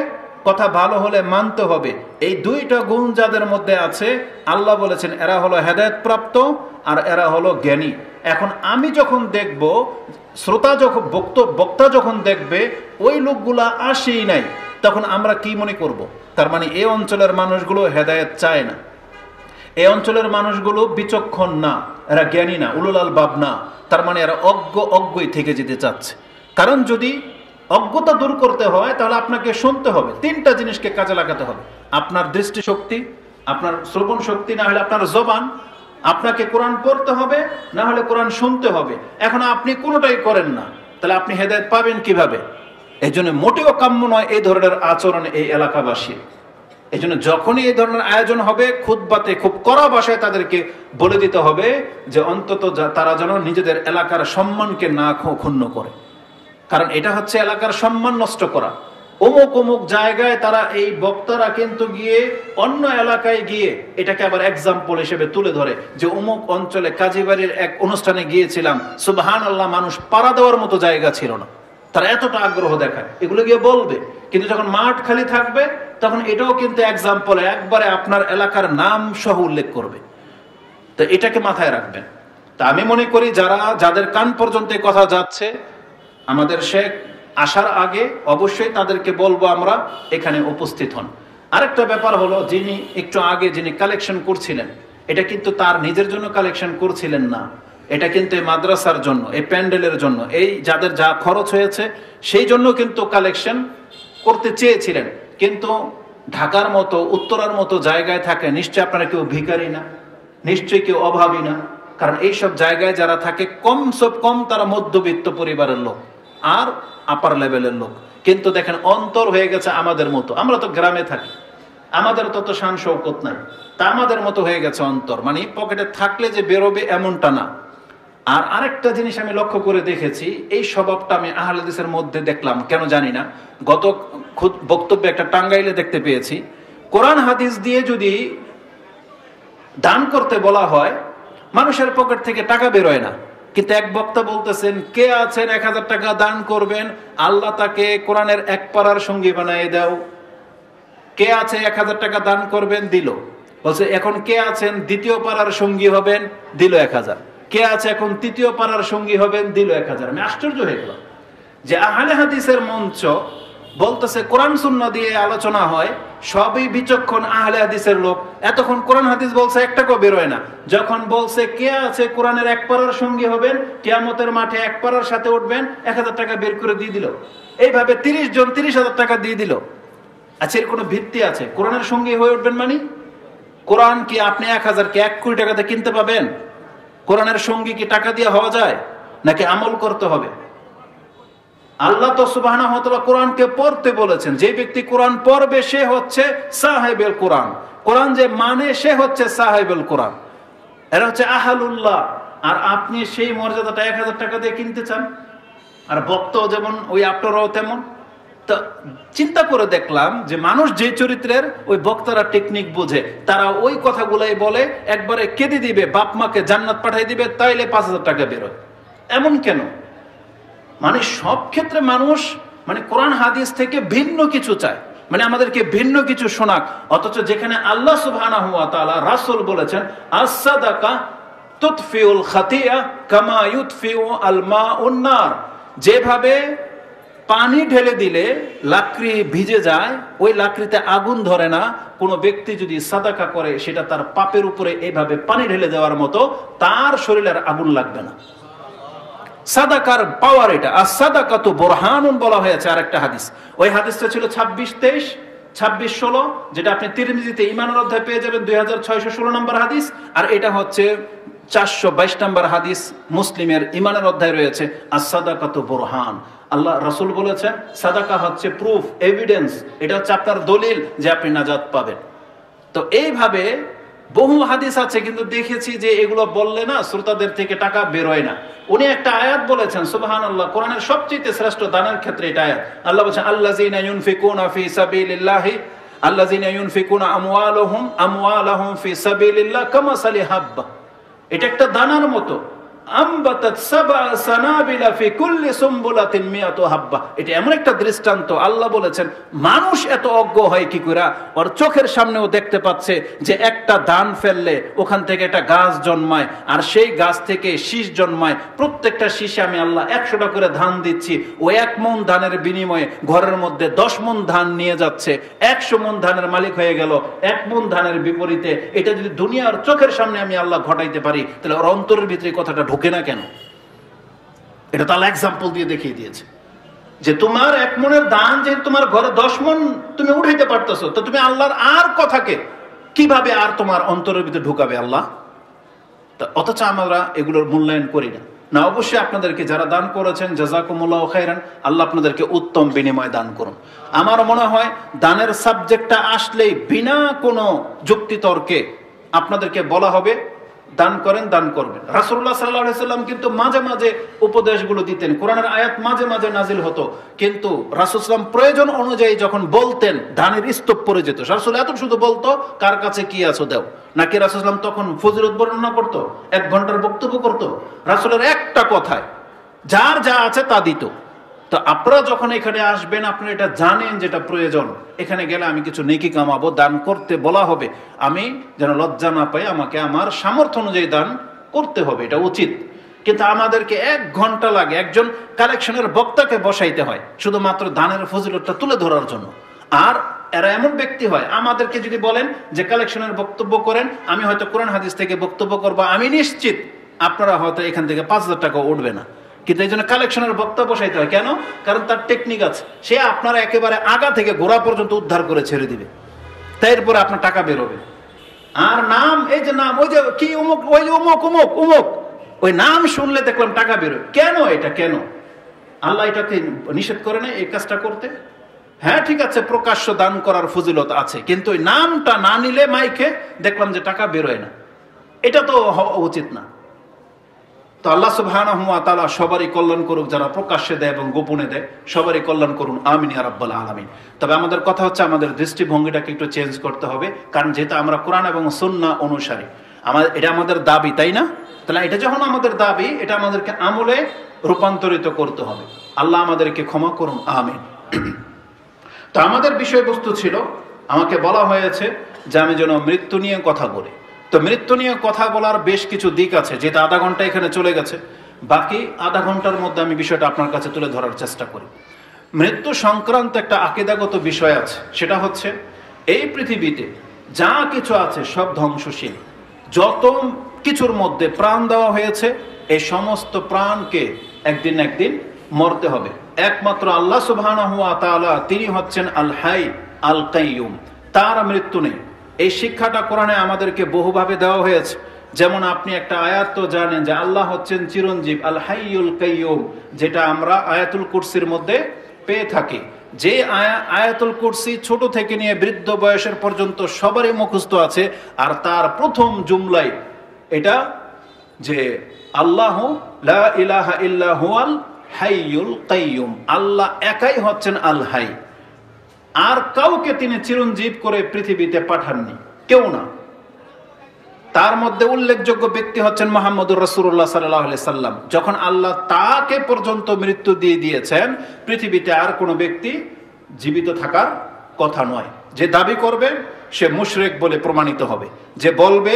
কথা ভালো হলে মানতে হবে। এই দুইটা গুণ যাদের মধ্যে আছে আল্লাহ বলেছেন এরা হলো হেদায়েত প্রাপ্ত আর এরা হলো জ্ঞানী। এখন আমি যখন দেখব, শ্রোতা যখন বক্তা যখন দেখবে ওই লোকগুলা আসেই নাই, তখন আমরা কি মনে করব? তার মানে এই অঞ্চলের মানুষগুলো হেদায়েত চায় না, এই অঞ্চলের মানুষগুলো বিচক্ষণ না, এরা জ্ঞানী না, উলুল আলবাব না। তার মানে এরা অজ্ঞই থেকে যেতে চাচ্ছে। কারণ যদি অজ্ঞতা দূর করতে হয় তাহলে আপনাকে শুনতে হবে, তিনটা জিনিসকে কাজে লাগাতে হবে। আপনার দৃষ্টিশক্তি, আপনার শ্রবণ শক্তি, না হলে আপনার জবান। আপনাকে কোরআন পড়তে হবে, না হলে কোরআন শুনতে হবে। এখন আপনি কোনোটাই করেন না, তাহলে আপনি হেদায়েত পাবেন কিভাবে? এই জন্য মোটেও কাম্য নয় এই ধরনের আচরণ এই এলাকাবাসী। এই জন্য যখনই এই ধরনের আয়োজন হবে, খুতবাতে খুব কড়া ভাষায় তাদেরকে বলে দিতে হবে যে অন্তত তারা যেন নিজেদের এলাকার সম্মানকে না ক্ষুণ্ণ করে। কারণ এটা হচ্ছে এলাকার সম্মান নষ্ট করা। অমুক অমুক জায়গায় তারা এই বক্তারা কিন্তু গিয়ে অন্য এলাকায় গিয়ে এটাকে আবার এক্সাম্পল হিসেবে তুলে ধরে যে অমুক অঞ্চলে কাজীবাড়ির এক অনুষ্ঠানে গিয়েছিলাম, সুবহানাল্লাহ, মানুষ পাড়া দেওয়ার মতো জায়গা ছিল না। তারা এতটা আগ্রহ দেখায়, এগুলো গিয়ে বলবে। কিন্তু যখন মাঠ খালি থাকবে তখন এটাও কিন্তু এক্সাম্পল একবারে আপনার এলাকার নাম সহ উল্লেখ করবে। তো এটাকে মাথায় রাখবেন। তা আমি মনে করি যাদের কান পর্যন্ত কথা যাচ্ছে, আমাদের শেখ আসার আগে অবশ্যই তাদেরকে বলবো আমরা এখানে উপস্থিত হন। আরেকটা ব্যাপার হলো, যিনি একটু আগে যিনি কালেকশন করছিলেন, এটা কিন্তু তার নিজের জন্য কালেকশন করছিলেন না, এটা কিন্তু এই মাদ্রাসার জন্য, এই প্যান্ডেলের জন্য, এই যাদের যা খরচ হয়েছে সেই জন্য কিন্তু কালেকশন করতে চেয়েছিলেন। কিন্তু ঢাকার মতো উত্তরার মতো জায়গায় থাকে নিশ্চয়ই আপনারা কেউ ভিখারি না, নিশ্চয়ই কেউ অভাবী না। কারণ এইসব জায়গায় যারা থাকে কম তারা মধ্যবিত্ত পরিবারের লোক আর আপার লেভেলের লোক। কিন্তু দেখেন অন্তর হয়ে গেছে আমাদের মতো। আমরা তো গ্রামে থাকি, আমাদের তত শান শৌকত নাই, তা আমাদের মতো হয়ে গেছে অন্তর। মানে পকেটে থাকলে যে বেরোবে এমনটা না। আর আরেকটা জিনিস আমি লক্ষ্য করে দেখেছি, এই স্বভাবটা আমি আহলে হাদিসের মধ্যে দেখলাম, কেন জানি না। গত বক্তব্যে একটা টাঙ্গাইলে দেখতে পেয়েছি, কোরআন হাদিস দিয়ে যদি দান করতে বলা হয় মানুষের পকেট থেকে টাকা বেরোয় না। কিন্তু এক বক্তা বলতেছেন, কে আছেন 1000 টাকা দান করবেন, আল্লাহ তাকে কোরআনের এক পারার সঙ্গী বানিয়ে দাও। কে আছে 1000 টাকা দান করবেন, দিল। বলছে এখন কে আছেন দ্বিতীয় পারার সঙ্গী হবেন, দিল 1000। কে আছে এখন তৃতীয় পারার সঙ্গী হবেন, দিল 1000। আমি আশ্চর্য হয়ে গেলাম যে আহলে হাদিসের মঞ্চ বলতেছে কোরআন সুন্নাহ দিয়ে আলোচনা হয়, সবই বিচক্ষণ আহলে হাদিসের লোক। এতক্ষণ কোরআন হাদিস বলছে এক টাকাও বেরোয় না। যখন বলছে কে আছে কোরআনের এক পারার সঙ্গী হবেন, কিয়ামতের মাঠে এক পারার সাথে উঠবেন, 1000 টাকা বের করে দিয়ে দিল। এইভাবে 30 জন 30,000 টাকা দিয়ে দিল। আচ্ছা, এর কোনো ভিত্তি আছে? কোরআনের সঙ্গী হয়ে উঠবেন মানে কোরআন কি আপনি 1000 কে 1 কোটি টাকাতে কিনতে পাবেন? কোরআনের সঙ্গী কি টাকা দিয়ে হওয়া যায়, নাকি আমল করতে হবে? আল্লাহ তো সুবহানাহু ওয়া তাআলা কোরআনকে পড়তে বলেছেন। যে ব্যক্তি কোরআন পড়বে সে হচ্ছে সাহেবুল কোরআন। কোরআন যে মানে সে হচ্ছে সাহেবুল কোরআন। এরা হচ্ছে আহলুল্লাহ। আর আপনি সেই মর্যাদাটা 1000 টাকা দিয়ে কিনতে চান? আর বক্তাও যেমন, ওই আপনারাও তেমন। তো চিন্তা করে দেখলাম যে মানুষ যে চরিত্রের, ওই বক্তারা টেকনিক বোঝে, তারা ওই কথাগুলাই বলে, একবারে কেঁদে দিবে, বাপ মাকে জান্নাত পাঠাই দিবে, তাইলে 5000 টাকা বেরোয়। এমন কেন? মানে সব ক্ষেত্রে মানুষ মানে কোরআন হাদিস থেকে ভিন্ন কিছু চায়, মানে আমাদেরকে ভিন্ন কিছু শোনাক। অথচ যেখানে আল্লাহ সুবহানাহু ওয়া তাআলা, রাসূল বলেছেন, আস-সাদাকা তুতফিউল খাতিয়া কামা ইউতফিউ আল মাউন নার। যেভাবে পানি ঢেলে দিলে লাকড়ি ভিজে যায়, ওই লাকড়িতে আগুন ধরে না, কোনো ব্যক্তি যদি সাদাকা করে সেটা তার পাপের উপরে এইভাবে পানি ঢেলে দেওয়ার মতো, তার শরীরের আগুন লাগবে না। সাদাকার পাওয়ার এটা। আর সাদাকাতু বুরহানুন বলা হয়েছে আরেকটা হাদিস। ওই হাদিসটা ছিল 26-23, 26-16, যেটা আপনি তিরমিজিতে ঈমানের অধ্যায় পেয়ে যাবেন 2616 নম্বর হাদিস। আর এটা হচ্ছে 422 নম্বর হাদিস মুসলিমের ঈমানের অধ্যায় রয়েছে। আর সাদাকাতু বুরহান, আল্লাহ রাসূল বলেছেন সাদাকা হচ্ছে প্রুফ, এভিডেন্স, এটা হচ্ছে আপনার দলিল যে আপনি নাজাত পাবেন। তো এইভাবে বহু হাদিস আছে, কিন্তু দেখেছি যে এগুলো বললে না শ্রোতাদের থেকে টাকা বেরোয় না। উনি একটা আয়াত বলেছেন, সুবহানাল্লাহ, কোরআনের সবচেয়ে শ্রেষ্ঠ দানের ক্ষেত্রে এটা আয়াত। আল্লাহ বলেছেন আল্লাযীনা ইউনফিকুনা ফি সাবিলিল্লাহি আল্লাযীনা ইউনফিকুনা আমওয়ালাহুম ফি সাবিলিল্লাহ কামাসালি হাব্বা। এটা একটা দানার মতো, আমবাতাত সাবআ সানাবিলা ফি কুল্লি সুমবুলাতিন মিয়াতু হাব্বা। এটা এমন একটা দৃষ্টান্ত, আল্লাহ বলেছেন মানুষ এত অজ্ঞ হয় কি করে, ওর চোখের সামনেও দেখতে পাচ্ছে যে একটা দান ফেললে ওখান থেকে একটা গাছ জন্মায়, আর সেই গাছ থেকে শীষ জন্মায়, প্রত্যেকটা শীষে আমি আল্লাহ 100টা করে ধান দিচ্ছি, ওই 1 মণ ধানের বিনিময়ে ঘরের মধ্যে 10 মণ ধান নিয়ে যাচ্ছে, 100 মণ ধানের মালিক হয়ে গেল। 1 মণ ধানের বিপরীতে এটা যদি দুনিয়ার চোখের সামনে আমি আল্লাহ ঘটাইতে পারি, তাহলে ওর অন্তরের ভিতরে কথাটা ঢোকে না কেন? এটা তাহলে এক্সাম্পল দিয়ে দেখিয়ে দিয়েছে যে তোমার 1 মণের দান যে তোমার ঘরে 10 মণ তুমি উঠাইতে পারতেছো, তো তুমি আল্লাহর আর কথাকে কিভাবে আর তোমার অন্তরের ভিতরে ঢুকাবে আল্লাহ? অথচ আমরা এগুলোর মূল্যায়ন করি না। না, অবশ্যই আপনাদেরকে যারা দান করেছেন জাযাকুমুল্লাহু খাইরান, আল্লাহ আপনাদেরকে উত্তম বিনিময় দান করুন। আমার মনে হয় দানের সাবজেক্টটা আসলেই বিনা কোনো যুক্তিতর্কে আপনাদেরকে বলা হবে দান করেন, দান করবেন। রাসূলুল্লাহ সাল্লাল্লাহু আলাইহি সাল্লাম কিন্তু মাঝে মাঝে উপদেশগুলো দিতেন, কোরআনের আয়াত মাঝে মাঝে নাজিল হতো, কিন্তু রাসূল সাল্লাম প্রয়োজন অনুযায়ী যখন বলতেন দানের স্তূপ পড়ে যেত। রাসূল এত শুধু বলতো কার কাছে কি আছে দাও, নাকি রাসূল সাল্লাম তখন ফজিলত বর্ণনা করতো, 1 ঘন্টার বক্তব্য করতো? রাসূলের একটা কথায় যার যা আছে তা দিত। তো আপনারা যখন এখানে আসবেন আপনারা এটা জানেন যেটা প্রয়োজন, এখানে গেলে আমি কিছু নেকি কামাবো, দান করতে বলা হবে, আমি যেন লজ্জা না পাই, আমাকে আমার সামর্থ্য অনুযায়ী দান করতে হবে, এটা উচিত। কিন্তু আমাদেরকে 1 ঘন্টা লাগে একজন কালেকশনের বক্তাকে বসাইতে হয় শুধুমাত্র দানের ফজিলতটা তুলে ধরার জন্য। আর এরা এমন ব্যক্তি হয়, আমাদেরকে যদি বলেন যে কালেকশনের বক্তব্য করেন, আমি হয়তো কোরআন হাদিস থেকে বক্তব্য করবো, আমি নিশ্চিত আপনারা হয়তো এখান থেকে 5,000 টাকা উঠবে না। কিন্তু এই জন্য কালেকশনের বক্তা বসাইতে হয় কেন? কারণ তার টেকনিক আছে, সে আপনারা একেবারে আগা থেকে গোড়া পর্যন্ত উদ্ধার করে ছেড়ে দিবে, তাই এরপরে আপনার টাকা বেরোবে। আর নাম, এই যে নাম, ওই যে কি অমুক, ওই অমুক অমুক অমুক, ওই নাম শুনলে দেখলাম টাকা বেরোয়। কেন এটা? কেন আল্লাহ এটাকে নিষেধ করে না এই কাজটা করতে? হ্যাঁ ঠিক আছে, প্রকাশ্য দান করার ফজিলত আছে, কিন্তু ওই নামটা না নিলে মাইকে দেখলাম যে টাকা বেরোয় না, এটা তো হওয়া উচিত না। তো আল্লাহ সুবহানাহু ওয়া তাআলা সবারই কল্যাণ করুক, যারা প্রকাশ্যে দেয় এবং গোপনে দেয়, সবারই কল্যাণ করুন, আমিন ইয়া রাব্বাল আলামিন। তবে আমাদের কথা হচ্ছে আমাদের দৃষ্টিভঙ্গিটাকে একটু চেঞ্জ করতে হবে, কারণ যেহেতু আমরা কোরআন এবং সুন্নাহ অনুসারী, এটা আমাদের দাবি, তাই না? তাহলে এটা যখন আমাদের দাবি, এটা আমাদেরকে আমলে রূপান্তরিত করতে হবে। আল্লাহ আমাদেরকে ক্ষমা করুন, আমিন। তো আমাদের বিষয়বস্তু ছিল, আমাকে বলা হয়েছে যে আমি যেন মৃত্যু নিয়ে কথা বলি। তো মৃত্যু নিয়ে কথা বলার বেশ কিছু দিক আছে, যেটা আধা ঘন্টা এখানে চলে গেছে, বাকি আধা ঘন্টার মধ্যে আমি বিষয়টা আপনার কাছে তুলে ধরার চেষ্টা করি। মৃত্যু সংক্রান্ত একটা আকীদাগত বিষয় আছে, সেটা হচ্ছে এই পৃথিবীতে যা কিছু আছে সব ধ্বংসশীল। যত কিছুর মধ্যে প্রাণ দেওয়া হয়েছে, এই সমস্ত প্রাণকে একদিন না একদিন মরতে হবে। একমাত্র আল্লাহ সুবহানাহু ওয়া তাআলা, তিনি হচ্ছেন আল হাই আল কাইয়ুম, তার মৃত্যু নেই। এই শিক্ষাটা কোরআনে আমাদেরকে বহুভাবে দেওয়া হয়েছে। যেমন আপনি একটা আয়াত তো জানেন যে আল্লাহ হচ্ছেন চিরঞ্জীব, আল হাইয়ুল কাইয়ুম, যেটা আমরা আয়াতুল কুরসির মধ্যে পেয়ে থাকি। যে আয়াতুল কুরসি ছোট থেকে নিয়ে বৃদ্ধ বয়সের পর্যন্ত সবারই মুখস্থ আছে, আর তার প্রথম জুমলাই এটা যে আল্লাহ লা ইলাহা ইল্লা হুয়াল হাইয়ুল কাইয়ুম, আল্লাহ একাই হচ্ছেন আল হাই, আর কাউকে তিনি চিরঞ্জীব করে পৃথিবীতে পাঠাননি, কেউ না। তার মধ্যে উল্লেখযোগ্য ব্যক্তি হচ্ছেন মুহাম্মদুর রাসূলুল্লাহ সাল্লাল্লাহু আলাইহি সাল্লাম। যখন আল্লাহ তাকে পর্যন্ত মৃত্যু দিয়ে দিয়েছেন, পৃথিবীতে আর কোনো ব্যক্তি জীবিত থাকার কথা নয়। যে দাবি করবে সে মুশরিক বলে প্রমাণিত হবে। যে বলবে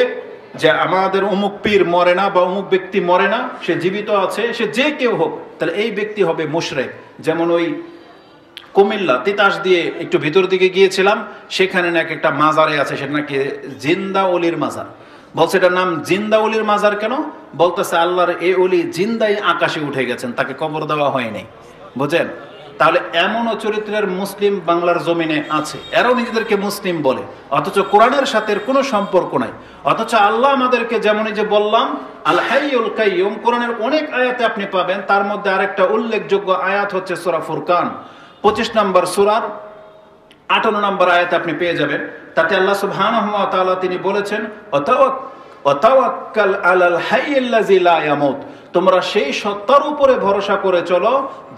যে আমাদের অমুক পীর মরে না বা অমুক ব্যক্তি মরে না, সে জীবিত আছে, সে যে কেউ হোক, তাহলে এই ব্যক্তি হবে মুশরিক। যেমন ওই কুমিল্লা তিতাস দিয়ে একটু ভিতর দিকে গিয়েছিলাম, সেখানে নাকি একটা মাজারে আছে, সেটা নাকি জিন্দা ওলির মাজার। বলছে এটার নাম জিন্দা ওলির মাজার কেন? বলতেছে আল্লাহর এই ওলি জিন্দাই আকাশে উঠে গেছেন, তাকে কবর দেওয়া হয়নি। বুঝেন? তাহলে এমনও চরিত্রের মুসলিম বাংলার জমিনে আছে, এরাও নিজেদেরকে মুসলিম বলে, অথচ কোরআনের সাথে কোনো সম্পর্ক নাই। অথচ আল্লাহ আমাদেরকে, যেমনই যে বললাম, আল হাইয়ুল কাইয়ুম কোরআনের অনেক আয়াতে আপনি পাবেন। তার মধ্যে আরেকটা উল্লেখযোগ্য আয়াত হচ্ছে সূরা ফুরকান 25 নম্বর সূরার 58 নম্বর আয়াতে আপনি পেয়ে যাবেন। তাতে আল্লাহ সুবহানাহু ওয়া তাআলা তিনি বলেছেন, ওয়াতাওয়াক্কাল আলাল হাইয়্যিল্লাযী লা ইয়ামুত, তোমরা সেই সত্তার উপরে ভরসা করে চলো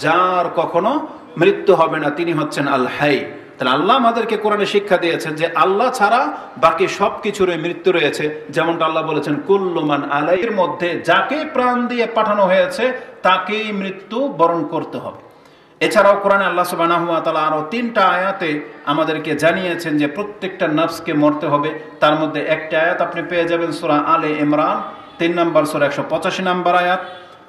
যার কখনো মৃত্যু হবে না, তিনি হচ্ছেন আল হাই। তাহলে আল্লাহ আমাদেরকে কোরআনে শিক্ষা দিয়েছেন যে আল্লাহ ছাড়া বাকি সবকিছুর মৃত্যু রয়েছে। যেমনটা আল্লাহ বলেছেন, কুল্লু মান আলাইহির মধ্যে যাকে প্রাণ দিয়ে পাঠানো হয়েছে তাকেই মৃত্যু বরণ করতে হবে। এছাড়াও কোরআনে আল্লাহ সুবহানাহু ওয়া তাআলা আরো 3টা আয়াতে আমাদেরকে জানিয়েছেন যে প্রত্যেকটা নফসকে মরতে হবে। তার মধ্যে একটা আয়াত আপনি পেয়ে যাবেন সূরা আলে ইমরান 3 নম্বর সূরা 185 নম্বর আয়াত,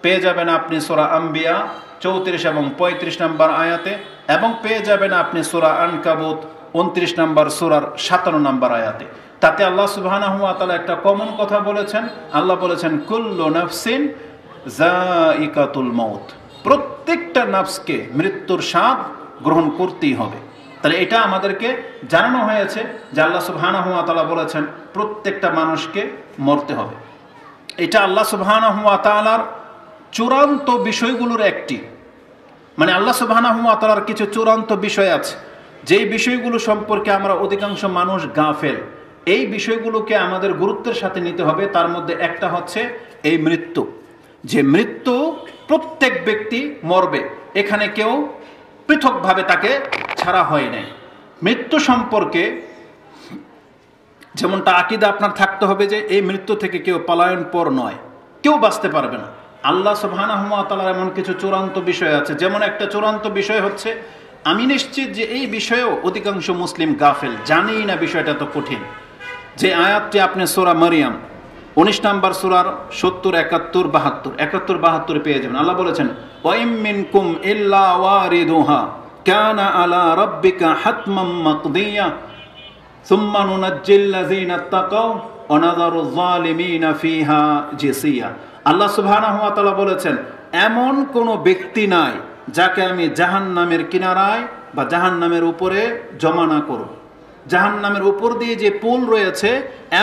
পেয়ে যাবেন আপনি সূরা আম্বিয়া 34 এবং 35 নম্বর আয়াতে, এবং পেয়ে যাবেন আপনি সূরা আনকাবুত 29 নম্বর সূরার 57 নম্বর আয়াতে। তাতে আল্লাহ সুবহানাহু ওয়া তাআলা একটা কমন কথা বলেছেন। আল্লাহ বলেছেন, কুল্লু নাফসিন যায়িকাতুল মাউত, প্রত্যেকটা নফসকে মৃত্যুর স্বাদ গ্রহণ করতেই হবে। তাহলে এটা আমাদেরকে জানানো হয়েছে যে আল্লাহ সুবহানাহু ওয়া তাআলা বলেছেন প্রত্যেকটা মানুষকে মরতে হবে। এটা আল্লাহ সুবহানাহু ওয়া তাআলার চূড়ান্ত বিষয়গুলোর একটি, মানে আল্লাহ সুবহানাহু ওয়া তাআলার কিছু চূড়ান্ত বিষয় আছে যেই বিষয়গুলো সম্পর্কে আমরা অধিকাংশ মানুষ গাফেল। এই বিষয়গুলোকে আমাদের গুরুত্বের সাথে নিতে হবে। তার মধ্যে একটা হচ্ছে এই মৃত্যু, যে মৃত্যু প্রত্যেক ব্যক্তি মরবে, এখানে কেউ পৃথকভাবে তাকে ছাড়া হয় নাই। মৃত্যু সম্পর্কে যেমনটা আকীদা আপনার থাকতে হবে যে এই মৃত্যু থেকে কেউ পলায়ন পর নয়, কেউ বাঁচতে পারবে না। আল্লাহ সুবহানাহু ওয়া তাআলার এমন কিছু চূড়ান্ত বিষয় আছে, যেমন একটা চূড়ান্ত বিষয় হচ্ছে, আমি নিশ্চিত যে এই বিষয়েও অধিকাংশ মুসলিম গাফেল, জানেই না বিষয়টা তো কঠিন। যে আয়াতটি আপনি সূরা মারইয়াম 19 নম্বর সূরার 70, 71, 72 পেয়ে যাবেন। আল্লাহ বলেছেন, ওয়া ইম মিনকুম ইল্লা ওয়ারিদুহা কানা আলা রাব্বিকা হাতমান মাকদিয়া সুম্মা নুনাজ্জিল লাযিনা তাকাও ওয়া নাযারু যালিমিনা ফিহা জিসিয়া। আল্লাহ সুবহানাহু ওয়া তাআলা বলেছেন, এমন কোনো ব্যক্তি নাই যাকে আমি জাহান্নামের কিনারায় বা জাহান্নামের উপরে জমা না করব। জাহান্নামের উপর দিয়ে যে পুল রয়েছে,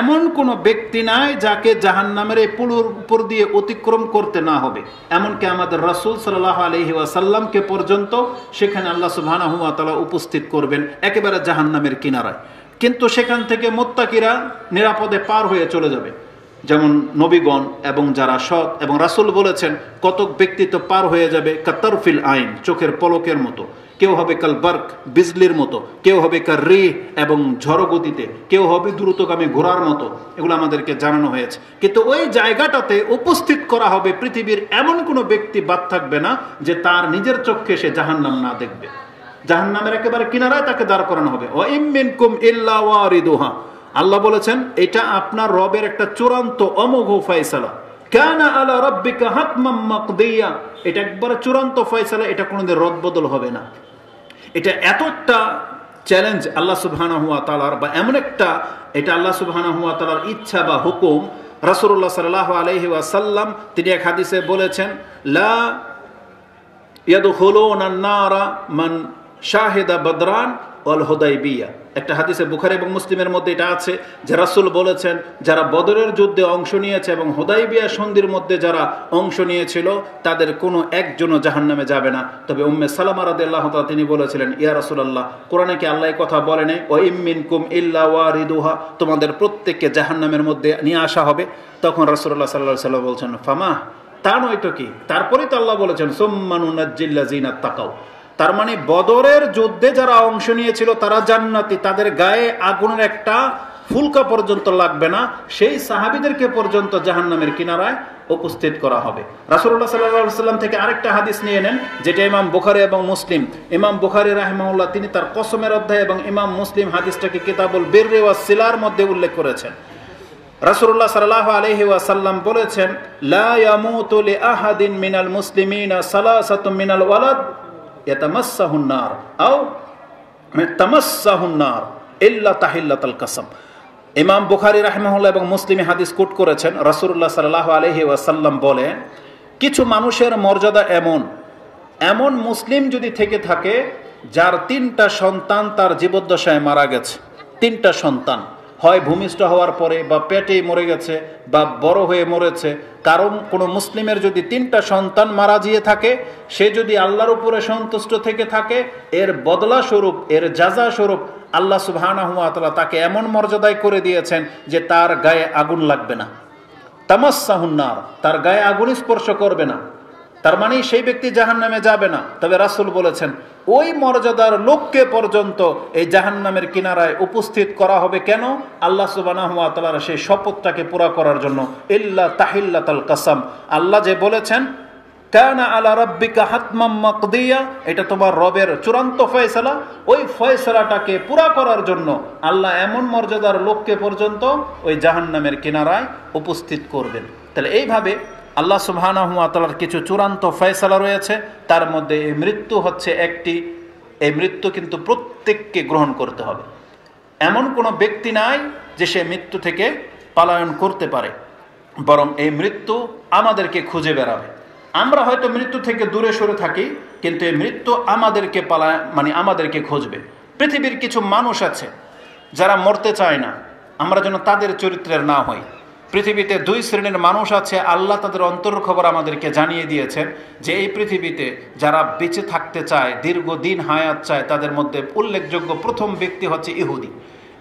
এমন কোনো ব্যক্তি নাই যাকে জাহান্নামের এই পুলের উপর দিয়ে অতিক্রম করতে না হবে। এমনকি আমাদের রাসূল সাল্লাল্লাহু আলাইহি ওয়াসাল্লামকে পর্যন্ত সেখানে আল্লাহ সুবহানাহু ওয়া তাআলা উপস্থিত করবেন একেবারে জাহান্নামের কিনারায়। কিন্তু সেখান থেকে মুত্তাকিরা নিরাপদে পার হয়ে চলে যাবে, যেমন নবীগণ এবং যারা সৎ। এবং রাসূল বলেছেন কতক ব্যক্তি তো পার হয়ে যাবে কাতারফিল আইন, চোখের পলকের মতো, কেউ হবে কাল বার্ক, বিজলির মতো, কেউ হবে কার রিহ এবং ঝড়গতিতে, কেউ হবে দ্রুতগামী ঘোড়ার মতো। এগুলো আমাদেরকে জানানো হয়েছে। কিন্তু ওই জায়গাটাতে উপস্থিত করা হবে, পৃথিবীর এমন কোনো ব্যক্তি বাদ থাকবে না যে তার নিজের চোখে সে জাহান্নাম না দেখবে। জাহান্নামের একেবারে কিনারায় তাকে দাঁড় করানো হবে। ওয়া ইম মিনকুম ইল্লা ওয়ারিদুহা, আল্লাহ বলেছেন এটা আপনার রবের একটা চূড়ান্ত অমোঘ ফয়সালা। কানা আলা রাব্বিকা হাতমান মাকদিয়া, এটা একবারে চূড়ান্ত ফয়সালা, এটা কোনোদিন রদবদল হবে না। এটা এত একটা চ্যালেঞ্জ আল্লাহ সুবহানাহু ওয়া তাআলার, বা এমন একটা, এটা আল্লাহ সুবহানাহু ওয়া তাআলার ইচ্ছা বা হুকুম। রাসূলুল্লাহ সাল্লাল্লাহু আলাইহি ওয়াসাল্লাম তিনি এক হাদিসে বলেছেন, লা ইয়াদখুলুনান নারা মান শাহিদা বদরান ওয়াল হুদাইবিয়া। একটা হাদিসে বুখারী এবং মুসলিমের মধ্যে এটা আছে যে রাসূল বলেছেন, যারা বদরের যুদ্ধে অংশ নিয়েছে এবং হুদাইবিয়া সন্ধির মধ্যে যারা অংশ নিয়েছিল তাদের কোনো একজনও জাহান্নামে যাবে না। তবে উম্মে সালামা রাদিয়াল্লাহু তাআলা তিনি বলেছিলেন, ইয়া রাসূলুল্লাহ, কোরআনে কি আল্লাহ এই কথা বলে নাই, ওয়া ইম মিনকুম ইল্লা ওয়ারিদুহা, তোমাদের প্রত্যেককে জাহান্নামের মধ্যে নিয়ে আসা হবে? তখন রাসূলুল্লাহ সাল্লাল্লাহু আলাইহি ওয়াসাল্লাম বলছেন, ফামা, তা নয় তো কি? তারপরেই তো আল্লাহ বলেছেন, সুম্মা নুনাজ্জিল লাযিনা তাকাও। তার মানে বদরের যুদ্ধে যারা অংশ নিয়েছিল তারা জান্নাতি, তাদের গায়ে আগুনের একটা ফুলকা পর্যন্ত লাগবে না, সেই সাহাবীদেরকে পর্যন্ত জাহান্নামের কিনারায় উপস্থিত করা হবে। রাসূলুল্লাহ সাল্লাল্লাহু আলাইহি ওয়াসাল্লাম থেকে আরেকটা হাদিস নিয়ে নেন, যেটা ইমাম বুখারী এবং মুসলিম। ইমাম বুখারী রাহিমাহুল্লাহ তিনি তার কসমের অধ্যায় এবং ইমাম মুসলিম হাদিসটাকে কিতাবুল বিররি ওয়াস সিলার মধ্যে উল্লেখ করেছেন। রাসূলুল্লাহ সাল্লাল্লাহু আলাইহি ওয়াসাল্লাম বলেছেন, লা ইয়ামুতু লিআহাদিন মিনাল মুসলিমিনা সালাসাতুম মিনাল ওয়ালাদ ইয়াতামাসসাহুন নার আও তামাসসাহুন নার ইল্লা তাহিল্লাতাল কাসাম। ইমাম বুখারী রাহিমাহুল্লাহ এবং মুসলিম হাদিস কোট করেছেন। রাসূলুল্লাহ সাল্লাল্লাহু আলাইহি ওয়াসাল্লাম বলেন, কিছু মানুষের মর্যাদা এমন এমন মুসলিম যদি থেকে থাকে যার 3টা সন্তান তার জীবদ্দশায় মারা গেছে, 3টা সন্তান, হয় ভূমিষ্ঠ হওয়ার পরে বা পেটেই মরে গেছে বা বড় হয়ে মরেছে, কারণ কোনো মুসলিমের যদি 3টা সন্তান মারা গিয়ে থাকে, সে যদি আল্লাহর উপরে সন্তুষ্ট থেকে থাকে, এর বদলা স্বরূপ, এর যাজা স্বরূপ আল্লাহ সুবহানাহু ওয়া তাআলা তাকে এমন মর্যাদায় করে দিয়েছেন যে তার গায়ে আগুন লাগবে না, তামাসসাহুন নার, তার গায়ে আগুন স্পর্শ করবে না। তার মানে সেই ব্যক্তি জাহান্নামে যাবে না। তবে রাসূল বলেছেন ওই মর্যাদার লোককে পর্যন্ত এই জাহান্নামের কিনারায় উপস্থিত করা হবে। কেন? আল্লাহ সুবহানাহু ওয়া তাআলার সেই শপথটাকে পুরা করার জন্য। ইল্লা তাহিল্লাতাল কাসাম, আল্লাহ যে বলেছেন কানা আলা রাব্বিকা হাতমাম মাকদিয়া, এটা তোমার রবের চূড়ান্ত ফয়সালা, ওই ফয়সালাটাকে পুরা করার জন্য আল্লাহ এমন মর্যাদার লোককে পর্যন্ত ওই জাহান্নামের কিনারায় উপস্থিত করবেন। তাহলে এইভাবে আল্লাহ সুবহানাহু ওয়া তাআলার কিছু চূড়ান্ত ফয়সালা রয়েছে, তার মধ্যে এই মৃত্যু হচ্ছে একটি। এই মৃত্যু কিন্তু প্রত্যেককে গ্রহণ করতে হবে। এমন কোনো ব্যক্তি নাই যে সে মৃত্যু থেকে পলায়ন করতে পারে, বরং এই মৃত্যু আমাদেরকে খুঁজে বেড়াবে। আমরা হয়তো মৃত্যু থেকে দূরে সরে থাকি, কিন্তু এই মৃত্যু আমাদেরকে আমাদেরকে খুঁজবে। পৃথিবীর কিছু মানুষ আছে যারা মরতে চায় না, আমরা যেন তাদের চরিত্রের না হই। পৃথিবীতে 2 শ্রেণীর মানুষ আছে, আল্লাহ তাদের অন্তরের খবর আমাদেরকে জানিয়ে দিয়েছেন যে এই পৃথিবীতে যারা বেঁচে থাকতে চায়, দীর্ঘদিন হায়াত চায়, তাদের মধ্যে উল্লেখযোগ্য প্রথম ব্যক্তি হচ্ছে ইহুদি।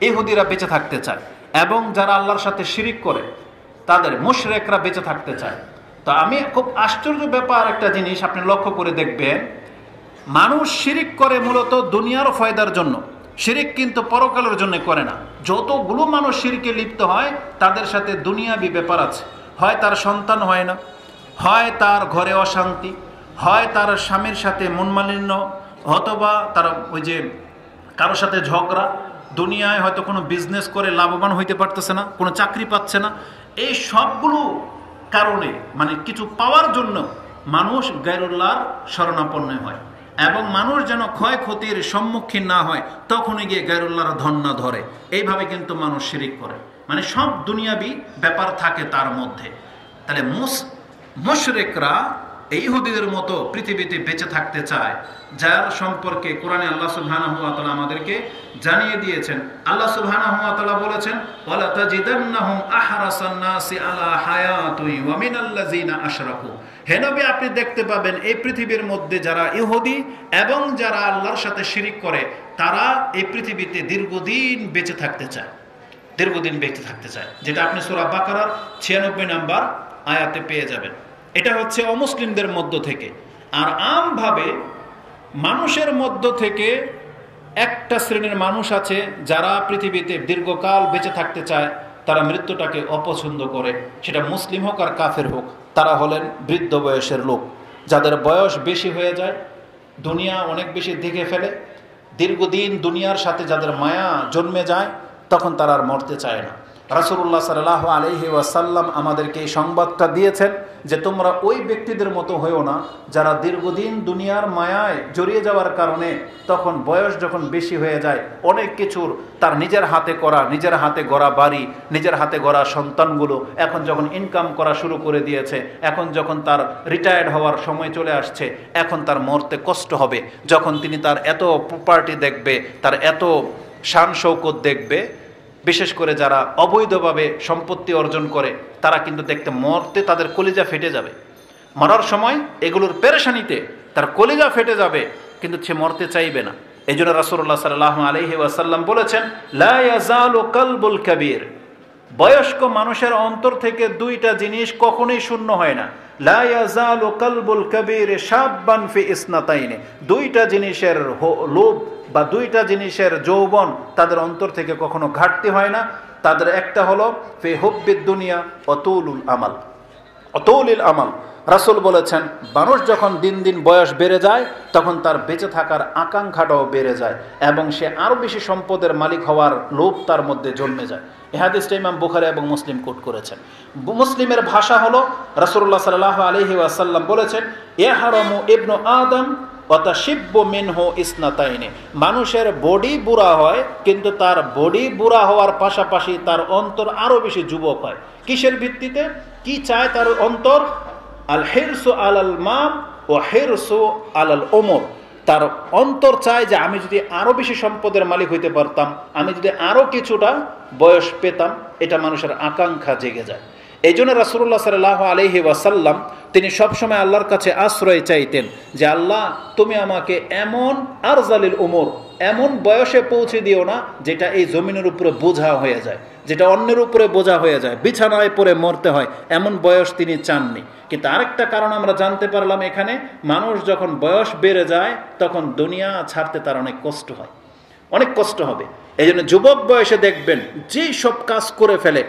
ইহুদিরা বেঁচে থাকতে চায়, এবং যারা আল্লাহর সাথে শিরিক করে তাদের মুশরিকরা বেঁচে থাকতে চায়। তো আমি খুব আশ্চর্য ব্যাপার একটা জিনিস আপনি লক্ষ্য করে দেখবেন, মানুষ শিরিক করে মূলত দুনিয়ার ফায়দার জন্য, শিরিক কিন্তু পরকালের জন্য করে না। যতগুলো মানুষ শিরকে লিপ্ত হয় তাদের সাথে দুনিয়াবি ব্যাপার আছে। হয় তার সন্তান হয় না, হয় তার ঘরে অশান্তি, হয় তার স্বামীর সাথে মনমালিন্য, অথবা তার ওই যে কারোর সাথে ঝগড়া, দুনিয়ায় হয়তো কোনো বিজনেস করে লাভবান হইতে পারতেছে না, কোনো চাকরি পাচ্ছে না। এই সবগুলো কারণে কিছু পাওয়ার জন্য মানুষ গায়রুল্লাহর শরণাপন্ন হয়, এবং মানুষ যেন ক্ষয়ক্ষতির সম্মুখীন না হয় তখনই গিয়ে গায়রুল্লাহর ধন না ধরে। এইভাবে কিন্তু মানুষ শিরিক করে, সব দুনিয়াবি ব্যাপার থাকে তার মধ্যে। তাহলে মুশরিকরা এই ইহুদিদের মতো পৃথিবীতে বেঁচে থাকতে চায়, যার সম্পর্কে কোরআনে আল্লাহ সুবহানাহু ওয়া তাআলা আমাদেরকে জানিয়ে দিয়েছেন। আল্লাহ সুবহানাহু ওয়া তাআলা বলেছেন ওয়ালা তাজিদান্নাহুম আহরাসান নাসি আলা হায়াতুই ওয়া মিনাল্লাযিনা আশরাকু। হে নবী, আপনি দেখতে পাবেন এই পৃথিবীর মধ্যে যারা ইহুদি এবং যারা আল্লাহর সাথে শিরিক করে, তারা এই পৃথিবীতে দীর্ঘদিন বেঁচে থাকতে চায়, দীর্ঘদিন বেঁচে থাকতে চায়, যেটা আপনি সূরা বাকারার 96 নম্বর আয়াতে পেয়ে যাবেন। এটা হচ্ছে অমুসলিমদের মধ্য থেকে। আর আমভাবে মানুষের মধ্য থেকে একটা শ্রেণীর মানুষ আছে যারা পৃথিবীতে দীর্ঘকাল বেঁচে থাকতে চায়, তারা মৃত্যুটাকে অপছন্দ করে, সেটা মুসলিম হোক আর কাফের হোক। তারা হলেন বৃদ্ধ বয়সের লোক, যাদের বয়স বেশি হয়ে যায়, দুনিয়া অনেক বেশি দেখে ফেলে, দীর্ঘদিন দুনিয়ার সাথে যাদের মায়া জন্মে যায়, তখন তারা আর মরতে চায় না। রাসূলুল্লাহ সাল্লাল্লাহু আলাইহি ওয়াসাল্লাম আমাদেরকে এই সংবাদটা দিয়েছেন যে তোমরা ওই ব্যক্তিদের মতো হয়েও না যারা দীর্ঘদিন দুনিয়ার মায়ায় জড়িয়ে যাওয়ার কারণে তখন বয়স যখন বেশি হয়ে যায়, অনেক কিছুর তার নিজের হাতে করা, নিজের হাতে গড়া বাড়ি, নিজের হাতে গড়া সন্তানগুলো এখন যখন ইনকাম করা শুরু করে দিয়েছে, এখন যখন তার রিটায়ার্ড হওয়ার সময় চলে আসছে, এখন তার মরতে কষ্ট হবে। যখন তিনি তার এত প্রপার্টি দেখবে, তার এত শান শৌকত দেখবে, বিশেষ করে যারা অবৈধভাবে সম্পত্তি অর্জন করে, তারা কিন্তু দেখতে মরতে তাদের কলিজা ফেটে যাবে। মরার সময় এগুলোর পেরেশানিতে তার কলিজা ফেটে যাবে, কিন্তু সে মরতে চাইবে না। এই জন্য রাসূলুল্লাহ সাল্লাল্লাহু আলাইহি ওয়াসাল্লাম বলেছেন লা ইয়াজালু কালবুল কাবীর, বয়স্ক মানুষের অন্তর থেকে 2টা জিনিস কখনোই শূন্য হয় না। লা ইয়াজালু কালবুল কাবীর শাববান ফি ইসনাতাইনি, 2টা জিনিসের লোভ বা 2টা জিনিসের যৌবন তাদের অন্তর থেকে কখনো ঘাটতি হয় না। তাদের একটা হলো ফি হুব্বিদ দুনিয়া ওয়া তুলুল আমাল, অতুলিল আমাল। রাসূল বলেছেন মানুষ যখন দিন দিন বয়স বেড়ে যায়, তখন তার বেঁচে থাকার আকাঙ্ক্ষাটাও বেড়ে যায়, এবং সে আরও বেশি সম্পদের মালিক হওয়ার লোভ তার মধ্যে জন্মে যায়। এই হাদিসটা ইমাম বুখারী এবং মুসলিম কোট করেছেন। মুসলিমের ভাষা হলো রাসূলুল্লাহ সাল্লাল্লাহু আলাইহি ওয়াসাল্লাম বলেছেন ইয়াহরামু ইবনু আদম ওয়াতাশিব্বু মিনহু ইসনাতাইনি, মানুষের বডি বুড়া হয়, কিন্তু তার বডি বুড়া হওয়ার পাশাপাশি তার অন্তর আরও বেশি যুবক হয়। কিসের ভিত্তিতে? কি চায় তার অন্তর? আল হিরসু আলাল মাল ও হিরসু আলাল ওমর, তার অন্তর চায় যে আমি যদি আরো বেশি সম্পদের মালিক হইতে পারতাম, আমি যদি আরো কিছুটা বয়স পেতাম, এটা মানুষের আকাঙ্ক্ষা জেগে যায়। এই জন্য রাসূলুল্লাহ সাল্লাল্লাহু আলাইহি ওয়াসাল্লাম তিনি সবসময় আল্লাহর কাছে আশ্রয় চাইতেন যে আল্লাহ তুমি আমাকে এমন আরজালিল উমর, এমন বয়সে পৌঁছে দিও না যেটা এই জমিনের উপরে বোঝা হয়ে যায়, যেটা অন্যের উপরে বোঝা হয়ে যায়, বিছানায় পড়ে মরতে হয়, এমন বয়স তিনি চাননি। কিন্তু আরেকটা কারণ আমরা জানতে পারলাম এখানে, মানুষ যখন বয়স বেড়ে যায় তখন দুনিয়া ছাড়তে তার অনেক কষ্ট হয়, অনেক কষ্ট হবে। এই জন্য যুবক বয়সে দেখবেন যেই সব কাজ করে ফেলে,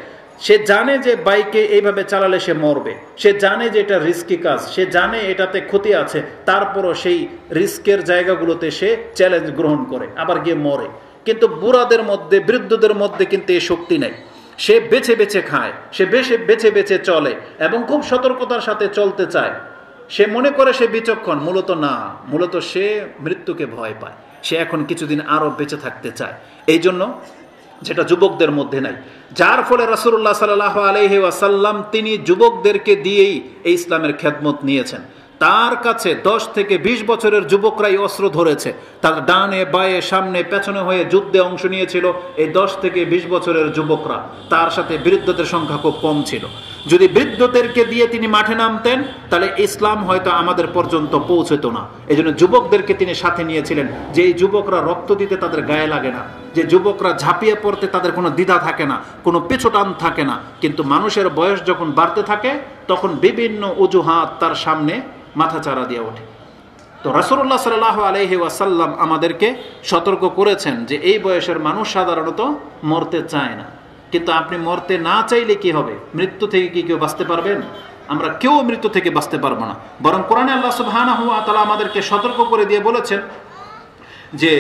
সে জানে যে বাইকে এইভাবে চালালে সে মরবে, সে জানে যে এটা রিস্কি কাজ, সে জানে এটাতে ক্ষতি আছে, তারপরও সেই রিস্কের জায়গাগুলোতে সে চ্যালেঞ্জ গ্রহণ করে, আবার গিয়ে মরে। কিন্তু বুড়াদের মধ্যে, বৃদ্ধদের মধ্যে কিন্তু এই শক্তি নেই। সে বেছে বেছে খায়, সে বেছে বেছে চলে এবং খুব সতর্কতার সাথে চলতে চায়। সে মনে করে সে বিচক্ষণ, মূলত না, মূলত সে মৃত্যুকে ভয় পায়, সে এখন কিছুদিন আরো বেঁচে থাকতে চায়। এই জন্য যেটা যুবকদের মধ্যে নাই, যার ফলে রাসূলুল্লাহ সাল্লাল্লাহু আলাইহি ওয়াসাল্লাম তিনি যুবকদেরকে দিয়েই এই ইসলামের খেদমত নিয়েছেন। তার কাছে 10 থেকে 20 বছরের যুবকরাই অস্ত্র ধরেছে, তার ডানে বায়ে সামনে পেছনে হয়ে যুদ্ধে অংশ নিয়েছিল এই 10 থেকে 20 বছরের যুবকরা। তার সাথে বৃদ্ধদের সংখ্যা খুব কম ছিল। যদি বৃদ্ধদেরকে দিয়ে তিনি মাঠে নামতেন তাহলে ইসলাম হয়তো আমাদের পর্যন্ত পৌঁছত না। এই জন্য যুবকদেরকে তিনি সাথে নিয়েছিলেন, যে এই যুবকরা রক্ত দিতে তাদের গায়ে লাগে না, যে যুবকরা ঝাঁপিয়ে পড়তে তাদের কোনো দ্বিধা থাকে না, কোনো পেছোটান থাকে না। কিন্তু মানুষের বয়স যখন বাড়তে থাকে তখন বিভিন্ন অজুহাত তার সামনে মাথা চারা দিয়ে ওঠে। তো রাসূলুল্লাহ সাল্লাল্লাহু আলাইহি ওয়াসাল্লাম আমাদেরকে সতর্ক করেছেন যে এই বয়সের মানুষ সাধারণত মরতে চায় না। কিন্তু আপনি মরতে না চাইলে কি হবে? মৃত্যু থেকে কি কেউ বাঁচতে পারবেন? আমরা কেউ মৃত্যু থেকে বাঁচতে পারবো না। বরং কোরআনে আল্লাহ সুবহানাহু ওয়া তাআলা আমাদেরকে সতর্ক করে দিয়ে বলেছেন যে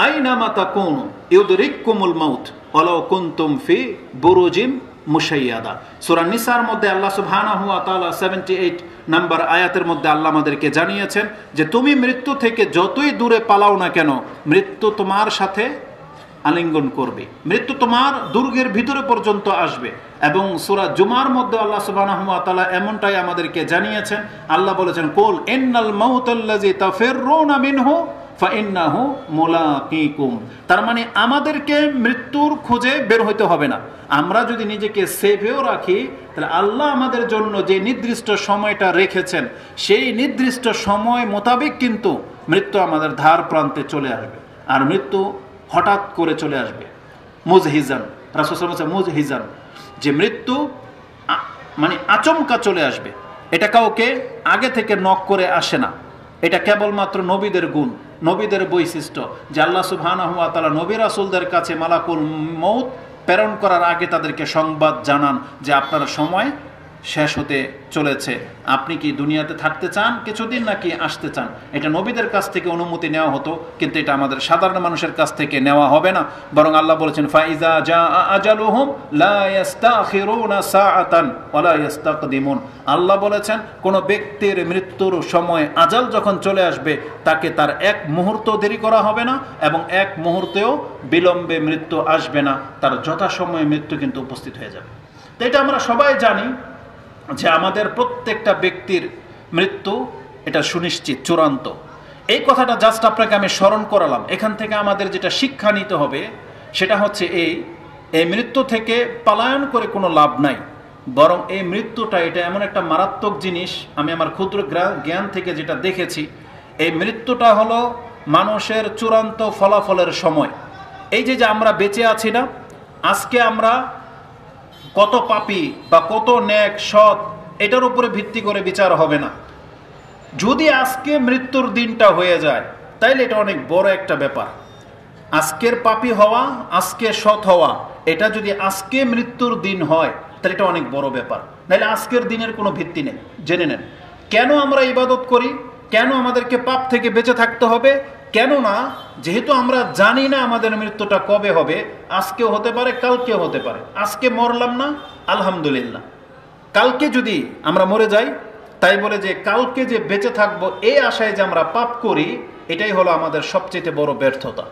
আইনামা তাকুনু ইউদরিকুমুল মাউত ওয়ালাউ কুনতুম ফি বুরুজিম মুশাইয়াদা। সূরা নিসার মধ্যে আল্লাহ সুবহানাহু ওয়া তাআলা 78 নাম্বার আয়াতের মধ্যে আল্লাহ আমাদেরকে জানিয়েছেন যে তুমি মৃত্যু থেকে যতই দূরে পালাও না কেন, মৃত্যু তোমার সাথে আলিঙ্গন করবে, মৃত্যু তোমার দুর্গের ভিতরে পর্যন্ত আসবে। এবং সূরা জুমার মধ্যে আল্লাহ সুবহানাহু ওয়া তাআলা এমনটাই আমাদেরকে জানিয়েছেন। আল্লাহ বলেছেন কুল ইন্নাল মাউতাল্লাযী তাফিররুনা মিনহু ফাইন্নাহু মুলাকিকুম। তার মানে আমাদেরকে মৃত্যুর খোঁজে বের হইতে হবে না। আমরা যদি নিজেকে সেভেও রাখি তাহলে আল্লাহ আমাদের জন্য যে নির্দিষ্ট সময়টা রেখেছেন সেই নির্দিষ্ট সময় মোতাবেক কিন্তু মৃত্যু আমাদের ধার প্রান্তে চলে আসবে। আর মৃত্যু হঠাৎ করে চলে আসবে, মুজহিজান। রাসূল সাল্লাল্লাহু আলাইহি ওয়াসাল্লাম মুজহিজান, যে মৃত্যু মানে আচমকা চলে আসবে। এটা কাউকে আগে থেকে নক করে আসে না, এটা কেবলমাত্র নবীদের গুণ, নবীদের বৈশিষ্ট্য, যে আল্লাহ সুবহানাহু ওয়া তাআলা নবী রাসূলদের কাছে মালাকুল মউত প্রেরণ করার আগে তাদেরকে সংবাদ জানান যে আপনার সময় শেষ হতে চলেছে, আপনি কি দুনিয়াতে থাকতে চান কিছুদিন নাকি আসতে চান। এটা নবীদের কাছ থেকে অনুমতি নেওয়া হতো, কিন্তু এটা আমাদের সাধারণ মানুষের কাছ থেকে নেওয়া হবে না। বরং আল্লাহ বলেছেন ফাইজা জাআ আজালুহুম লা ইস্তাখিরুনা সাআতান ওয়া লা ইস্তাকদিমুন। আল্লাহ বলেছেন কোন ব্যক্তির মৃত্যুর সময় আজাল যখন চলে আসবে তাকে তার এক মুহূর্ত দেরি করা হবে না এবং এক মুহূর্তেও বিলম্বে মৃত্যু আসবে না, তার যথাসময়ে মৃত্যু কিন্তু উপস্থিত হয়ে যাবে। তো এটা আমরা সবাই জানি যে আমাদের প্রত্যেকটা ব্যক্তির মৃত্যু এটা সুনিশ্চিত, চূড়ান্ত। এই কথাটা জাস্ট আপনাকে আমি স্মরণ করালাম। এখান থেকে আমাদের যেটা শিক্ষা নিতে হবে সেটা হচ্ছে এই মৃত্যু থেকে পলায়ন করে কোনো লাভ নাই, বরং এই মৃত্যুটা এটা এমন একটা মারাত্মক জিনিস। আমি আমার ক্ষুদ্র জ্ঞান থেকে যেটা দেখেছি, এই মৃত্যুটা হলো মানুষের চূড়ান্ত ফলাফলের সময়। এই যে আমরা বেঁচে আছি না, আজকে আমরা কত পাপী বা কত নেক সৎ এটার উপরে ভিত্তি করে বিচার হবে না। যদি আজকে মৃত্যুর দিনটা হয়ে যায় তাইলে এটা অনেক বড় একটা ব্যাপার। আজকের পাপী হওয়া, আজকে সৎ হওয়া, এটা যদি আজকে মৃত্যুর দিন হয় তাহলে এটা অনেক বড় ব্যাপার। নাহলে আজকের দিনের কোনো ভিত্তি নেই। জেনে নেন কেন আমরা ইবাদত করি, কেন আমাদেরকে পাপ থেকে বেঁচে থাকতে হবে। কেননা যেহেতু আমরা জানি না আমাদের মৃত্যুটা কবে হবে, আজকেও হতে পারে কালকেও হতে পারে। আজকে মরলাম না, আলহামদুলিল্লাহ। কালকে যদি আমরা মরে যাই, তাই বলে যে কালকে যে বেঁচে থাকবো এই আশায় যে আমরা পাপ করি, এটাই হলো আমাদের সবচেয়ে বড় ব্যর্থতা।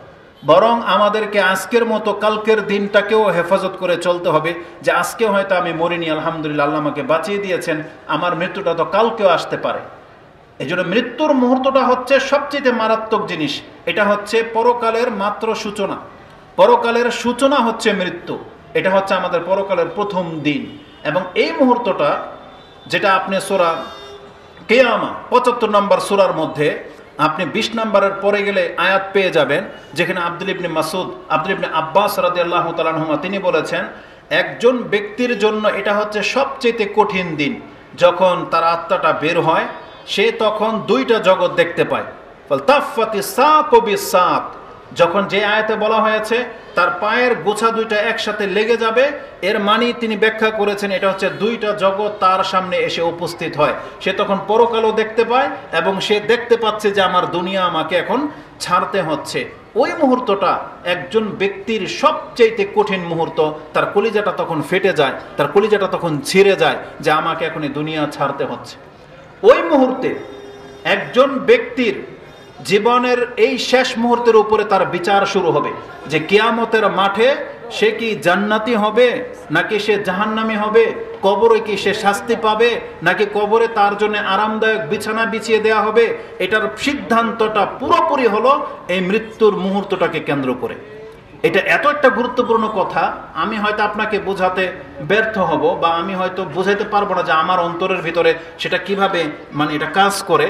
বরং আমাদেরকে আজকের মতো কালকের দিনটাকেও হেফাজত করে চলতে হবে, যে আজকে হয়তো আমি মরিনি, আলহামদুলিল্লাহ, আল্লাহ আমাকে বাঁচিয়ে দিয়েছেন, আমার মৃত্যুটা তো কালকেও আসতে পারে। এই জন্য মৃত্যুর মুহূর্তটা হচ্ছে সবচেয়ে মারাত্মক জিনিস। এটা হচ্ছে পরকালের মাত্র সূচনা। পরকালের সূচনা হচ্ছে মৃত্যু। এটা হচ্ছে আমাদের পরকালের প্রথম দিন। এবং এই মুহূর্তটা যেটা আপনি সূরা কিয়ামা ৭৫ নম্বর সূরার মধ্যে আপনি ২০ নম্বরের পরে গেলে আয়াত পেয়ে যাবেন, যেখানে আব্দুল্লাহ ইবনে আব্বাস রাদিয়াল্লাহু তাআলা আনহুমা তিনি বলেছেন, একজন ব্যক্তির জন্য এটা হচ্ছে সবচেয়ে কঠিন দিন। যখন তার আত্মাটা বের হয়, সে তখন দুইটা জগৎ দেখতে পায়। ফালতাফাতিস সাকু বিসাক, যখন যে আয়াতে বলা হয়েছে তার পায়ের গোছা দুইটা একসাথে লেগে যাবে, এর মানে তিনি ব্যাখ্যা করেছেন এটা হচ্ছে দুইটা জগৎ তার সামনে এসে উপস্থিত হয়। সে তখন পরকালও দেখতে পায় এবং সে দেখতে পাচ্ছে যে আমার দুনিয়া আমাকে এখন ছাড়তে হচ্ছে। ওই মুহূর্তটা একজন ব্যক্তির সবচেয়ে কঠিন মুহূর্ত। তার কলিজাটা তখন ফেটে যায়, তার কলিজাটা তখন ছিঁড়ে যায় যে আমাকে এখন এই দুনিয়া ছাড়তে হচ্ছে। ওই মুহূর্তে একজন ব্যক্তির জীবনের এই শেষ মুহূর্তের উপরে তার বিচার শুরু হবে যে কিয়ামতের মাঠে সে কি জান্নাতি হবে নাকি সে জাহান্নামী হবে, কবরে কি সে শাস্তি পাবে নাকি কবরে তার জন্য আরামদায়ক বিছানা বিছিয়ে দেওয়া হবে। এটার সিদ্ধান্তটা পুরোপুরি হলো এই মৃত্যুর মুহূর্তটাকে কেন্দ্র করে। এটা এত একটা গুরুত্বপূর্ণ কথা, আমি হয়তো আপনাকে বোঝাতে ব্যর্থ হব বা আমি হয়তো বোঝাতে পারবো না যে আমার অন্তরের ভিতরে সেটা কিভাবে এটা কাজ করে।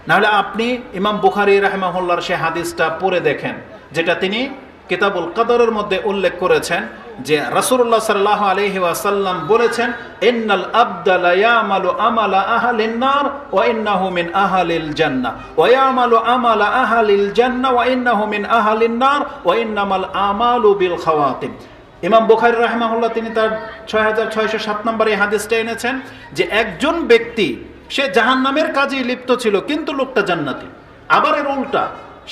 নাহলে আপনি ইমাম বুখারী রাহিমাহুল্লাহর সে হাদিসটা পড়ে দেখেন, যেটা তিনি কিতাবুল কদরের মধ্যে উল্লেখ করেছেন যে রাসূলুল্লাহ সাল্লাল্লাহু আলাইহি ওয়াসাল্লাম বলেছেন, ইন্নাল আবদা লা ইয়ামালু আমালা আহলিন নার ওয়া ইন্নাহু মিন আহলিল জান্নাহ ওয়া ইয়ামালু আমালা আহলিল জান্নাহ ওয়া ইন্নাহু মিন আহলিন নার ওয়া ইন্নামাল আমালু বিল খাওয়াতিম। ইমাম বুখারী রাহিমাহুল্লাহ তিনি তার 6607 নম্বর এই হাদিসটা এনেছেন যে একজন ব্যক্তি সে জাহান্নামের কাজে লিপ্ত ছিল কিন্তু লোকটা জান্নাতি। আবার এর উল্টা,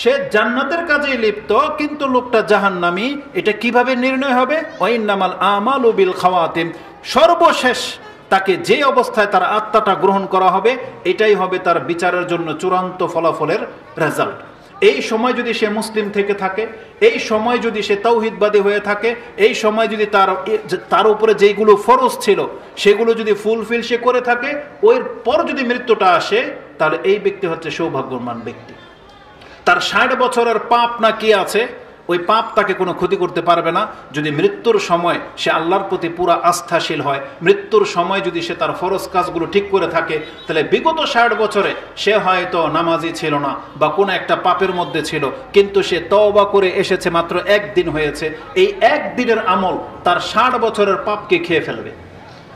সে জান্নাতের কাজে লিপ্ত কিন্তু লোকটা জাহান্নামী। এটা কিভাবে নির্ণয় হবে? ওয়াইন্নামাল আমালু বিল খাওয়াতিম, সর্বশেষ তাকে যে অবস্থায় তার আত্মাটা গ্রহণ করা হবে এটাই হবে তার বিচারের জন্য চূড়ান্ত ফলাফলের রেজাল্ট। এই সময় যদি সে মুসলিম থেকে থাকে, এই সময় যদি সে তাওহীদবাদী হয়ে থাকে, এই সময় যদি তার উপরে যেগুলো ফরজ ছিল সেগুলো যদি ফুলফিল সে করে থাকে, ওর পর যদি মৃত্যুটা আসে তাহলে এই ব্যক্তি হচ্ছে সৌভাগ্যবান ব্যক্তি। তার ৬০ বছরের পাপ না কি আছে, ওই পাপ তাকে কোনো ক্ষতি করতে পারবে না যদি মৃত্যুর সময় সে আল্লাহর প্রতি পুরা আস্থাশীল হয়। মৃত্যুর সময় যদি সে তার ফরজ কাজগুলো ঠিক করে থাকে, তাহলে বিগত ৬০ বছরে সে হয়তো নামাজি ছিল না বা কোনো একটা পাপের মধ্যে ছিল, কিন্তু সে তওবা করে এসেছে, মাত্র একদিন হয়েছে। এই একদিনের আমল তার ৬০ বছরের পাপকে খেয়ে ফেলবে।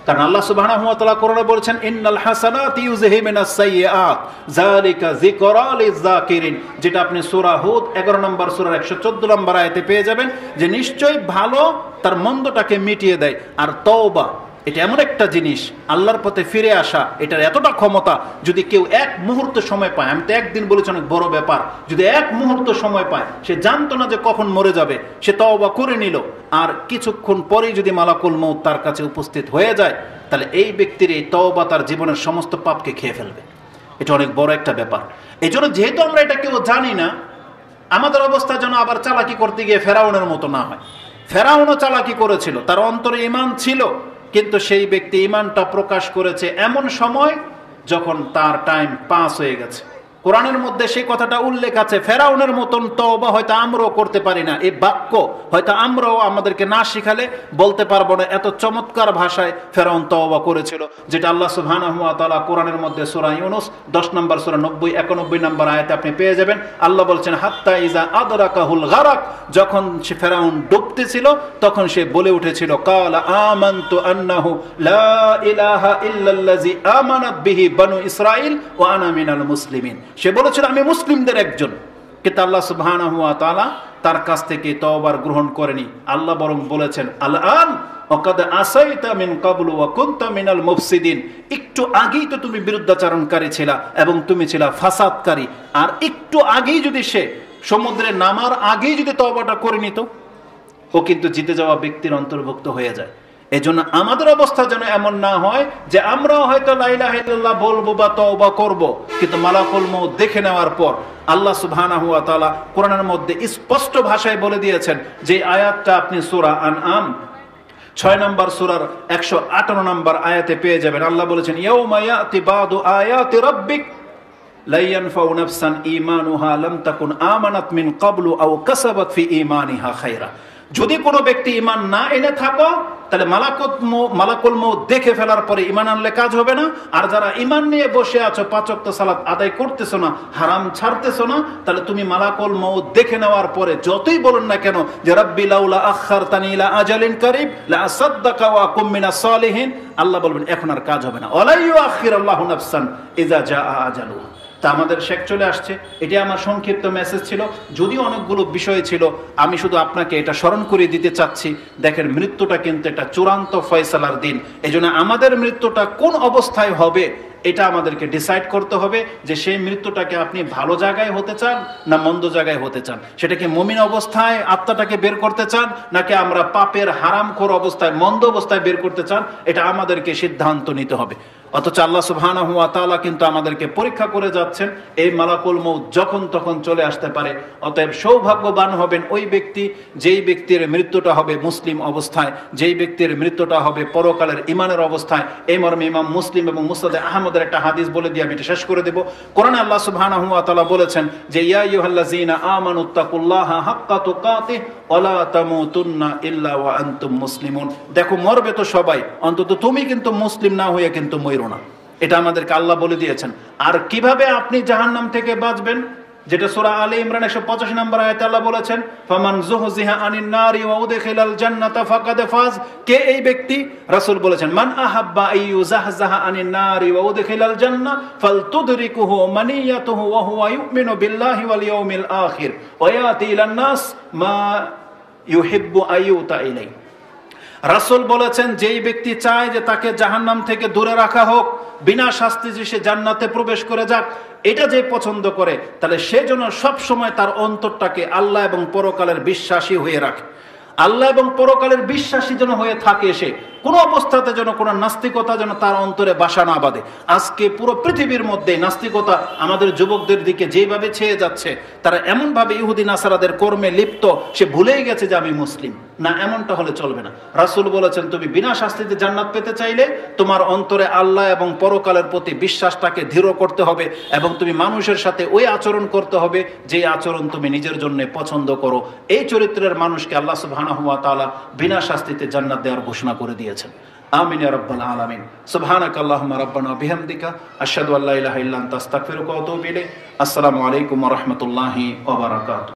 কারণ আল্লাহ সুবহানাহু ওয়া তাআলা কোরআনে বলেছেন, ইন্নাল হাসানাতি ইউযহিবুনাস সাইয়্যাত যালিকা যিকরা লিয-যাকিরিন, যেটা আপনি সূরা হুদ 11 নম্বর সূরার 114 নম্বর আয়াতে পেয়ে যাবেন যে নিশ্চয়ই ভালো তার মন্দটাকে মিটিয়ে দেয়। আর তওবা এটা এমন একটা জিনিস, আল্লাহর পথে ফিরে আসা, এটার এতটা ক্ষমতা, যদি কেউ এক মুহূর্ত সময় পায়, আমি তো একদিন বলেছি অনেক বড় ব্যাপার, যদি এক মুহূর্ত সময় পায়, সে জানতো না যে কখন মরে যাবে, সে তওবা করে নিল, আর কিছুক্ষণ পরেই যদি মালাকুল মউত তার কাছে উপস্থিত হয়ে যায়, তাহলে এই ব্যক্তির এই তওবা তার জীবনের সমস্ত পাপকে খেয়ে ফেলবে। এটা অনেক বড় একটা ব্যাপার। এই জন্য যেহেতু আমরা এটা কেউ জানি না, আমাদের অবস্থা যেন আবার চালাকি করতে গিয়ে ফেরাউনের মতো না হয়। ফেরাউনও চালাকি করেছিল, তার অন্তরে ঈমান ছিল, কিন্তু সেই ব্যক্তি ঈমানটা প্রকাশ করেছে এমন সময় যখন তার টাইম পাস হয়ে গেছে। কোরআনের মধ্যে সেই কথাটা উল্লেখ আছে, ফেরাউনের মতন তওবা হয়তো আমরাও করতে পারি না। এই বাক্য হয়তো আমরাও আমাদেরকে না শিখালে বলতে পারবো না। এত চমৎকার ভাষায় ফেরাউন তওবা করেছিল, যেটা আল্লাহ সুবহানাহু ওয়া তাআলা কোরআনের মধ্যে সূরা ইউনূস 10 নম্বর সূরা 90-91 নম্বর আয়াতে আপনি পেয়ে যাবেন। আল্লাহ বলছেন, হাত্তা ইজা আদরাকাহুল গারাক, যখন সে ফেরাউন ডুবতেছিল তখন সে বলে উঠেছিল, কালা আমানতু আন্নাহু লা ইলাহা ইল্লাল্লাযী আমানাত বিহি বানু ইসরাঈল ওয়া আনা মিনাল মুসলিমিন। সে বলেছিল আমি মুসলিমদের একজন, কিন্তু আল্লাহ সুবহানাহু ওয়া তাআলা তার কাছ থেকে তওবার গ্রহণ করেনি। আল্লাহ বরং বলেছেন, আল-আন ওয়াকাদ আসাইতা মিন ক্বাবলু ওয়া কুনতা মিনাল মুফসিদিন, একটু আগেই তো তুমি বিরুদ্ধাচরণকারী ছিলা এবং তুমি ছিলা ফাসাদকারী। আর একটু আগেই যদি সে সমুদ্রে নামার আগেই যদি তওবাটা করে নিত, ও কিন্তু জিতে যাওয়া ব্যক্তির অন্তর্ভুক্ত হয়ে যায়। এজন্য আমাদের অবস্থা যেন এমন না হয় যে আমরাও হয়তো লা ইলাহা ইল্লাল্লাহ বলবো বা তওবা করব, কিন্তু মালাকুল মউত দেখে নেওয়ার পর আল্লাহ সুবহানাহু ওয়া তাআলা কোরআনের মধ্যে স্পষ্ট ভাষায় বলে দিয়েছেন, যে আয়াতটা আপনি সূরা আনআম 6 নম্বর সূরার 158 নম্বর আয়াতে পেয়ে যাবেন। আল্লাহ বলেছেন, ইয়াউমা ইয়াতি বাদু আয়াতি রাব্বিক লা ইয়ানফাউ নাফসান ঈমানুহা লাম তাকুন আমানাত মিন ক্বাবলু আও কাসাবাত ফি ঈমানিহা খায়রা। যদি কোনো ব্যক্তি ঈমান না এনে থাকো তাহলে মালাকুল মউত দেখে ফেলার পরে ঈমান আনলে কাজ হবে না। আর যারা ঈমান নিয়ে বসে আছো, 5 ওয়াক্ত সালাত আদায় করতেছো না, হারাম ছাড়তেছো না, তাহলে তুমি মালাকুল মউত দেখে নেওয়ার পরে যতই বলেন না কেন যে রাব্বি লাউলা আখারতানি ইলা আজালিন কারীব লা আসাদদাকা ওয়া আকুম মিনাস সালিহিন, আল্লাহ বলবেন এখন আর কাজ হবে না। ওয়ালা ইউআখিরুল্লাহু নাফসান ইযা জাআ আজালুহা। তা আমাদের শেষ চলে আসছে, এটা আমার সংক্ষিপ্ত মেসেজ ছিল। যদিও অনেকগুলো বিষয় ছিল, আমি শুধু আপনাকে এটা স্মরণ করিয়ে দিতে চাচ্ছি। দেখেন, মৃত্যুটা কিন্তু একটা চূড়ান্ত ফয়সালার দিন। এজন্য আমাদের মৃত্যুটা কোন অবস্থায় হবে এটা আমাদেরকে ডিসাইড করতে হবে, যে সেই মৃত্যুটাকে আপনি ভালো জায়গায় হতে চান না মন্দ জায়গায় হতে চান। সেটাকে মুমিন অবস্থায় আত্মাটাকে বের করতে চান, নাকি আমরা পাপের হারামখোর অবস্থায় মন্দ অবস্থায় বের করতে চান, এটা আমাদেরকে সিদ্ধান্ত নিতে হবে। অথচ আল্লাহ সুবহানাহু ওয়া তাআলা কিন্তু আমাদেরকে পরীক্ষা করে যাচ্ছেন, এই মালাকুল মউত যখন তখন চলে আসতে পারে। অতএব সৌভাগ্যবান হবেন ওই ব্যক্তি যেই ব্যক্তির মৃত্যুটা হবে মুসলিম অবস্থায়, যেই ব্যক্তির মৃত্যুটা হবে পরকালের ঈমানের অবস্থায়। এই মর্মে ইমাম মুসলিম এবং মুসনাদ আহমদের একটা হাদিস বলে দিয়ে আমি এটা শেষ করে দেব। কোরআনে আল্লাহ সুবহানাহু ওয়া তাআলা বলেছেন যে ইয়া আইয়ুহাল্লাযীনা আমানুত্তাকুল্লাহা হাক্কা তুকাতিহি ওয়া লা তামুতুন্না ইল্লা ওয়া আনতুম মুসলিমুন। দেখো, মরবে তো সবাই, অন্তত তুমি কিন্তু মুসলিম না হয়ে কিন্তু মরো না। এটা আমাদেরকে আল্লাহ বলে দিয়েছেন। আর কিভাবে আপনি জাহান্নাম থেকে বাঁচবেন, যেটা সূরা আলে ইমরান 185 নম্বর আয়াতে আল্লাহ বলেছেন, ফামান যুহজিহা আনিন নারি ওয়া উদখিলাল জান্নাতা ফাকাদ ফাজ। কে এই ব্যক্তি? রাসূল বলেছেন, মান আহাব্বা আইয়ুজাহজাহা আনিন নারি ওয়া উদখিলাল জান্নাহ ফালতুদরিকুহু মানিয়াতুহু ওয়া হুয়া ইউমিনু বিল্লাহি ওয়াল ইয়াউমিল আখির ওয়া ইয়াতি ইলান নাস মা ইউহিব্বু আইয়ুতা ইলাই। রাসূল বলেছেন, যেই ব্যক্তি চায় যে তাকে জাহান্নাম থেকে দূরে রাখা হোক, বিনা শাস্তি যে সে জান্নাতে প্রবেশ করে যাক, এটা যে পছন্দ করে, তাহলে সে যেন সবসময় তার অন্তরটাকে আল্লাহ এবং পরকালের বিশ্বাসী হয়ে রাখে। আল্লাহ এবং পরকালের বিশ্বাসী যেন হয়ে থাকে, সে কোনো অবস্থাতে যেন কোনো নাস্তিকতা যেন তার অন্তরে বাসা না বাঁধে। আজকে পুরো পৃথিবীর মধ্যে নাস্তিকতা আমাদের যুবকদের দিকে যেভাবে ছেয়ে যাচ্ছে, তারা এমনভাবে ইহুদি নাসারাদের কর্মে লিপ্ত, সে ভুলেই গেছে যে আমি মুসলিম। না, এমনটা হলে চলবে না। রাসূল বলেছেন, তুমি বিনা শাস্তিতে জান্নাত পেতে চাইলে তোমার অন্তরে আল্লাহ এবং পরকালের প্রতি বিশ্বাসটাকে দৃঢ় করতে হবে, এবং তুমি মানুষের সাথে ওই আচরণ করতে হবে যে আচরণ তুমি নিজের জন্য পছন্দ করো। এই চরিত্রের মানুষকে আল্লাহ সুবহানাহু ওয়া তাআলা বিনা শাস্তিতে জান্নাত দেওয়ার ঘোষণা করে দিয়েছেন। আমিন ইয়া রাব্বাল আলামিন। সুবহানাকাল্লাহুম্মা রাব্বানা বিহামদিকা আশহাদু আল্লা ইলাহা ইল্লা আনতা আস্তাগফিরুকা ওয়া আতুবু ইলাইক। আসসালামু আলাইকুম ওয়া রাহমাতুল্লাহি ওয়া বারাকাতুহু।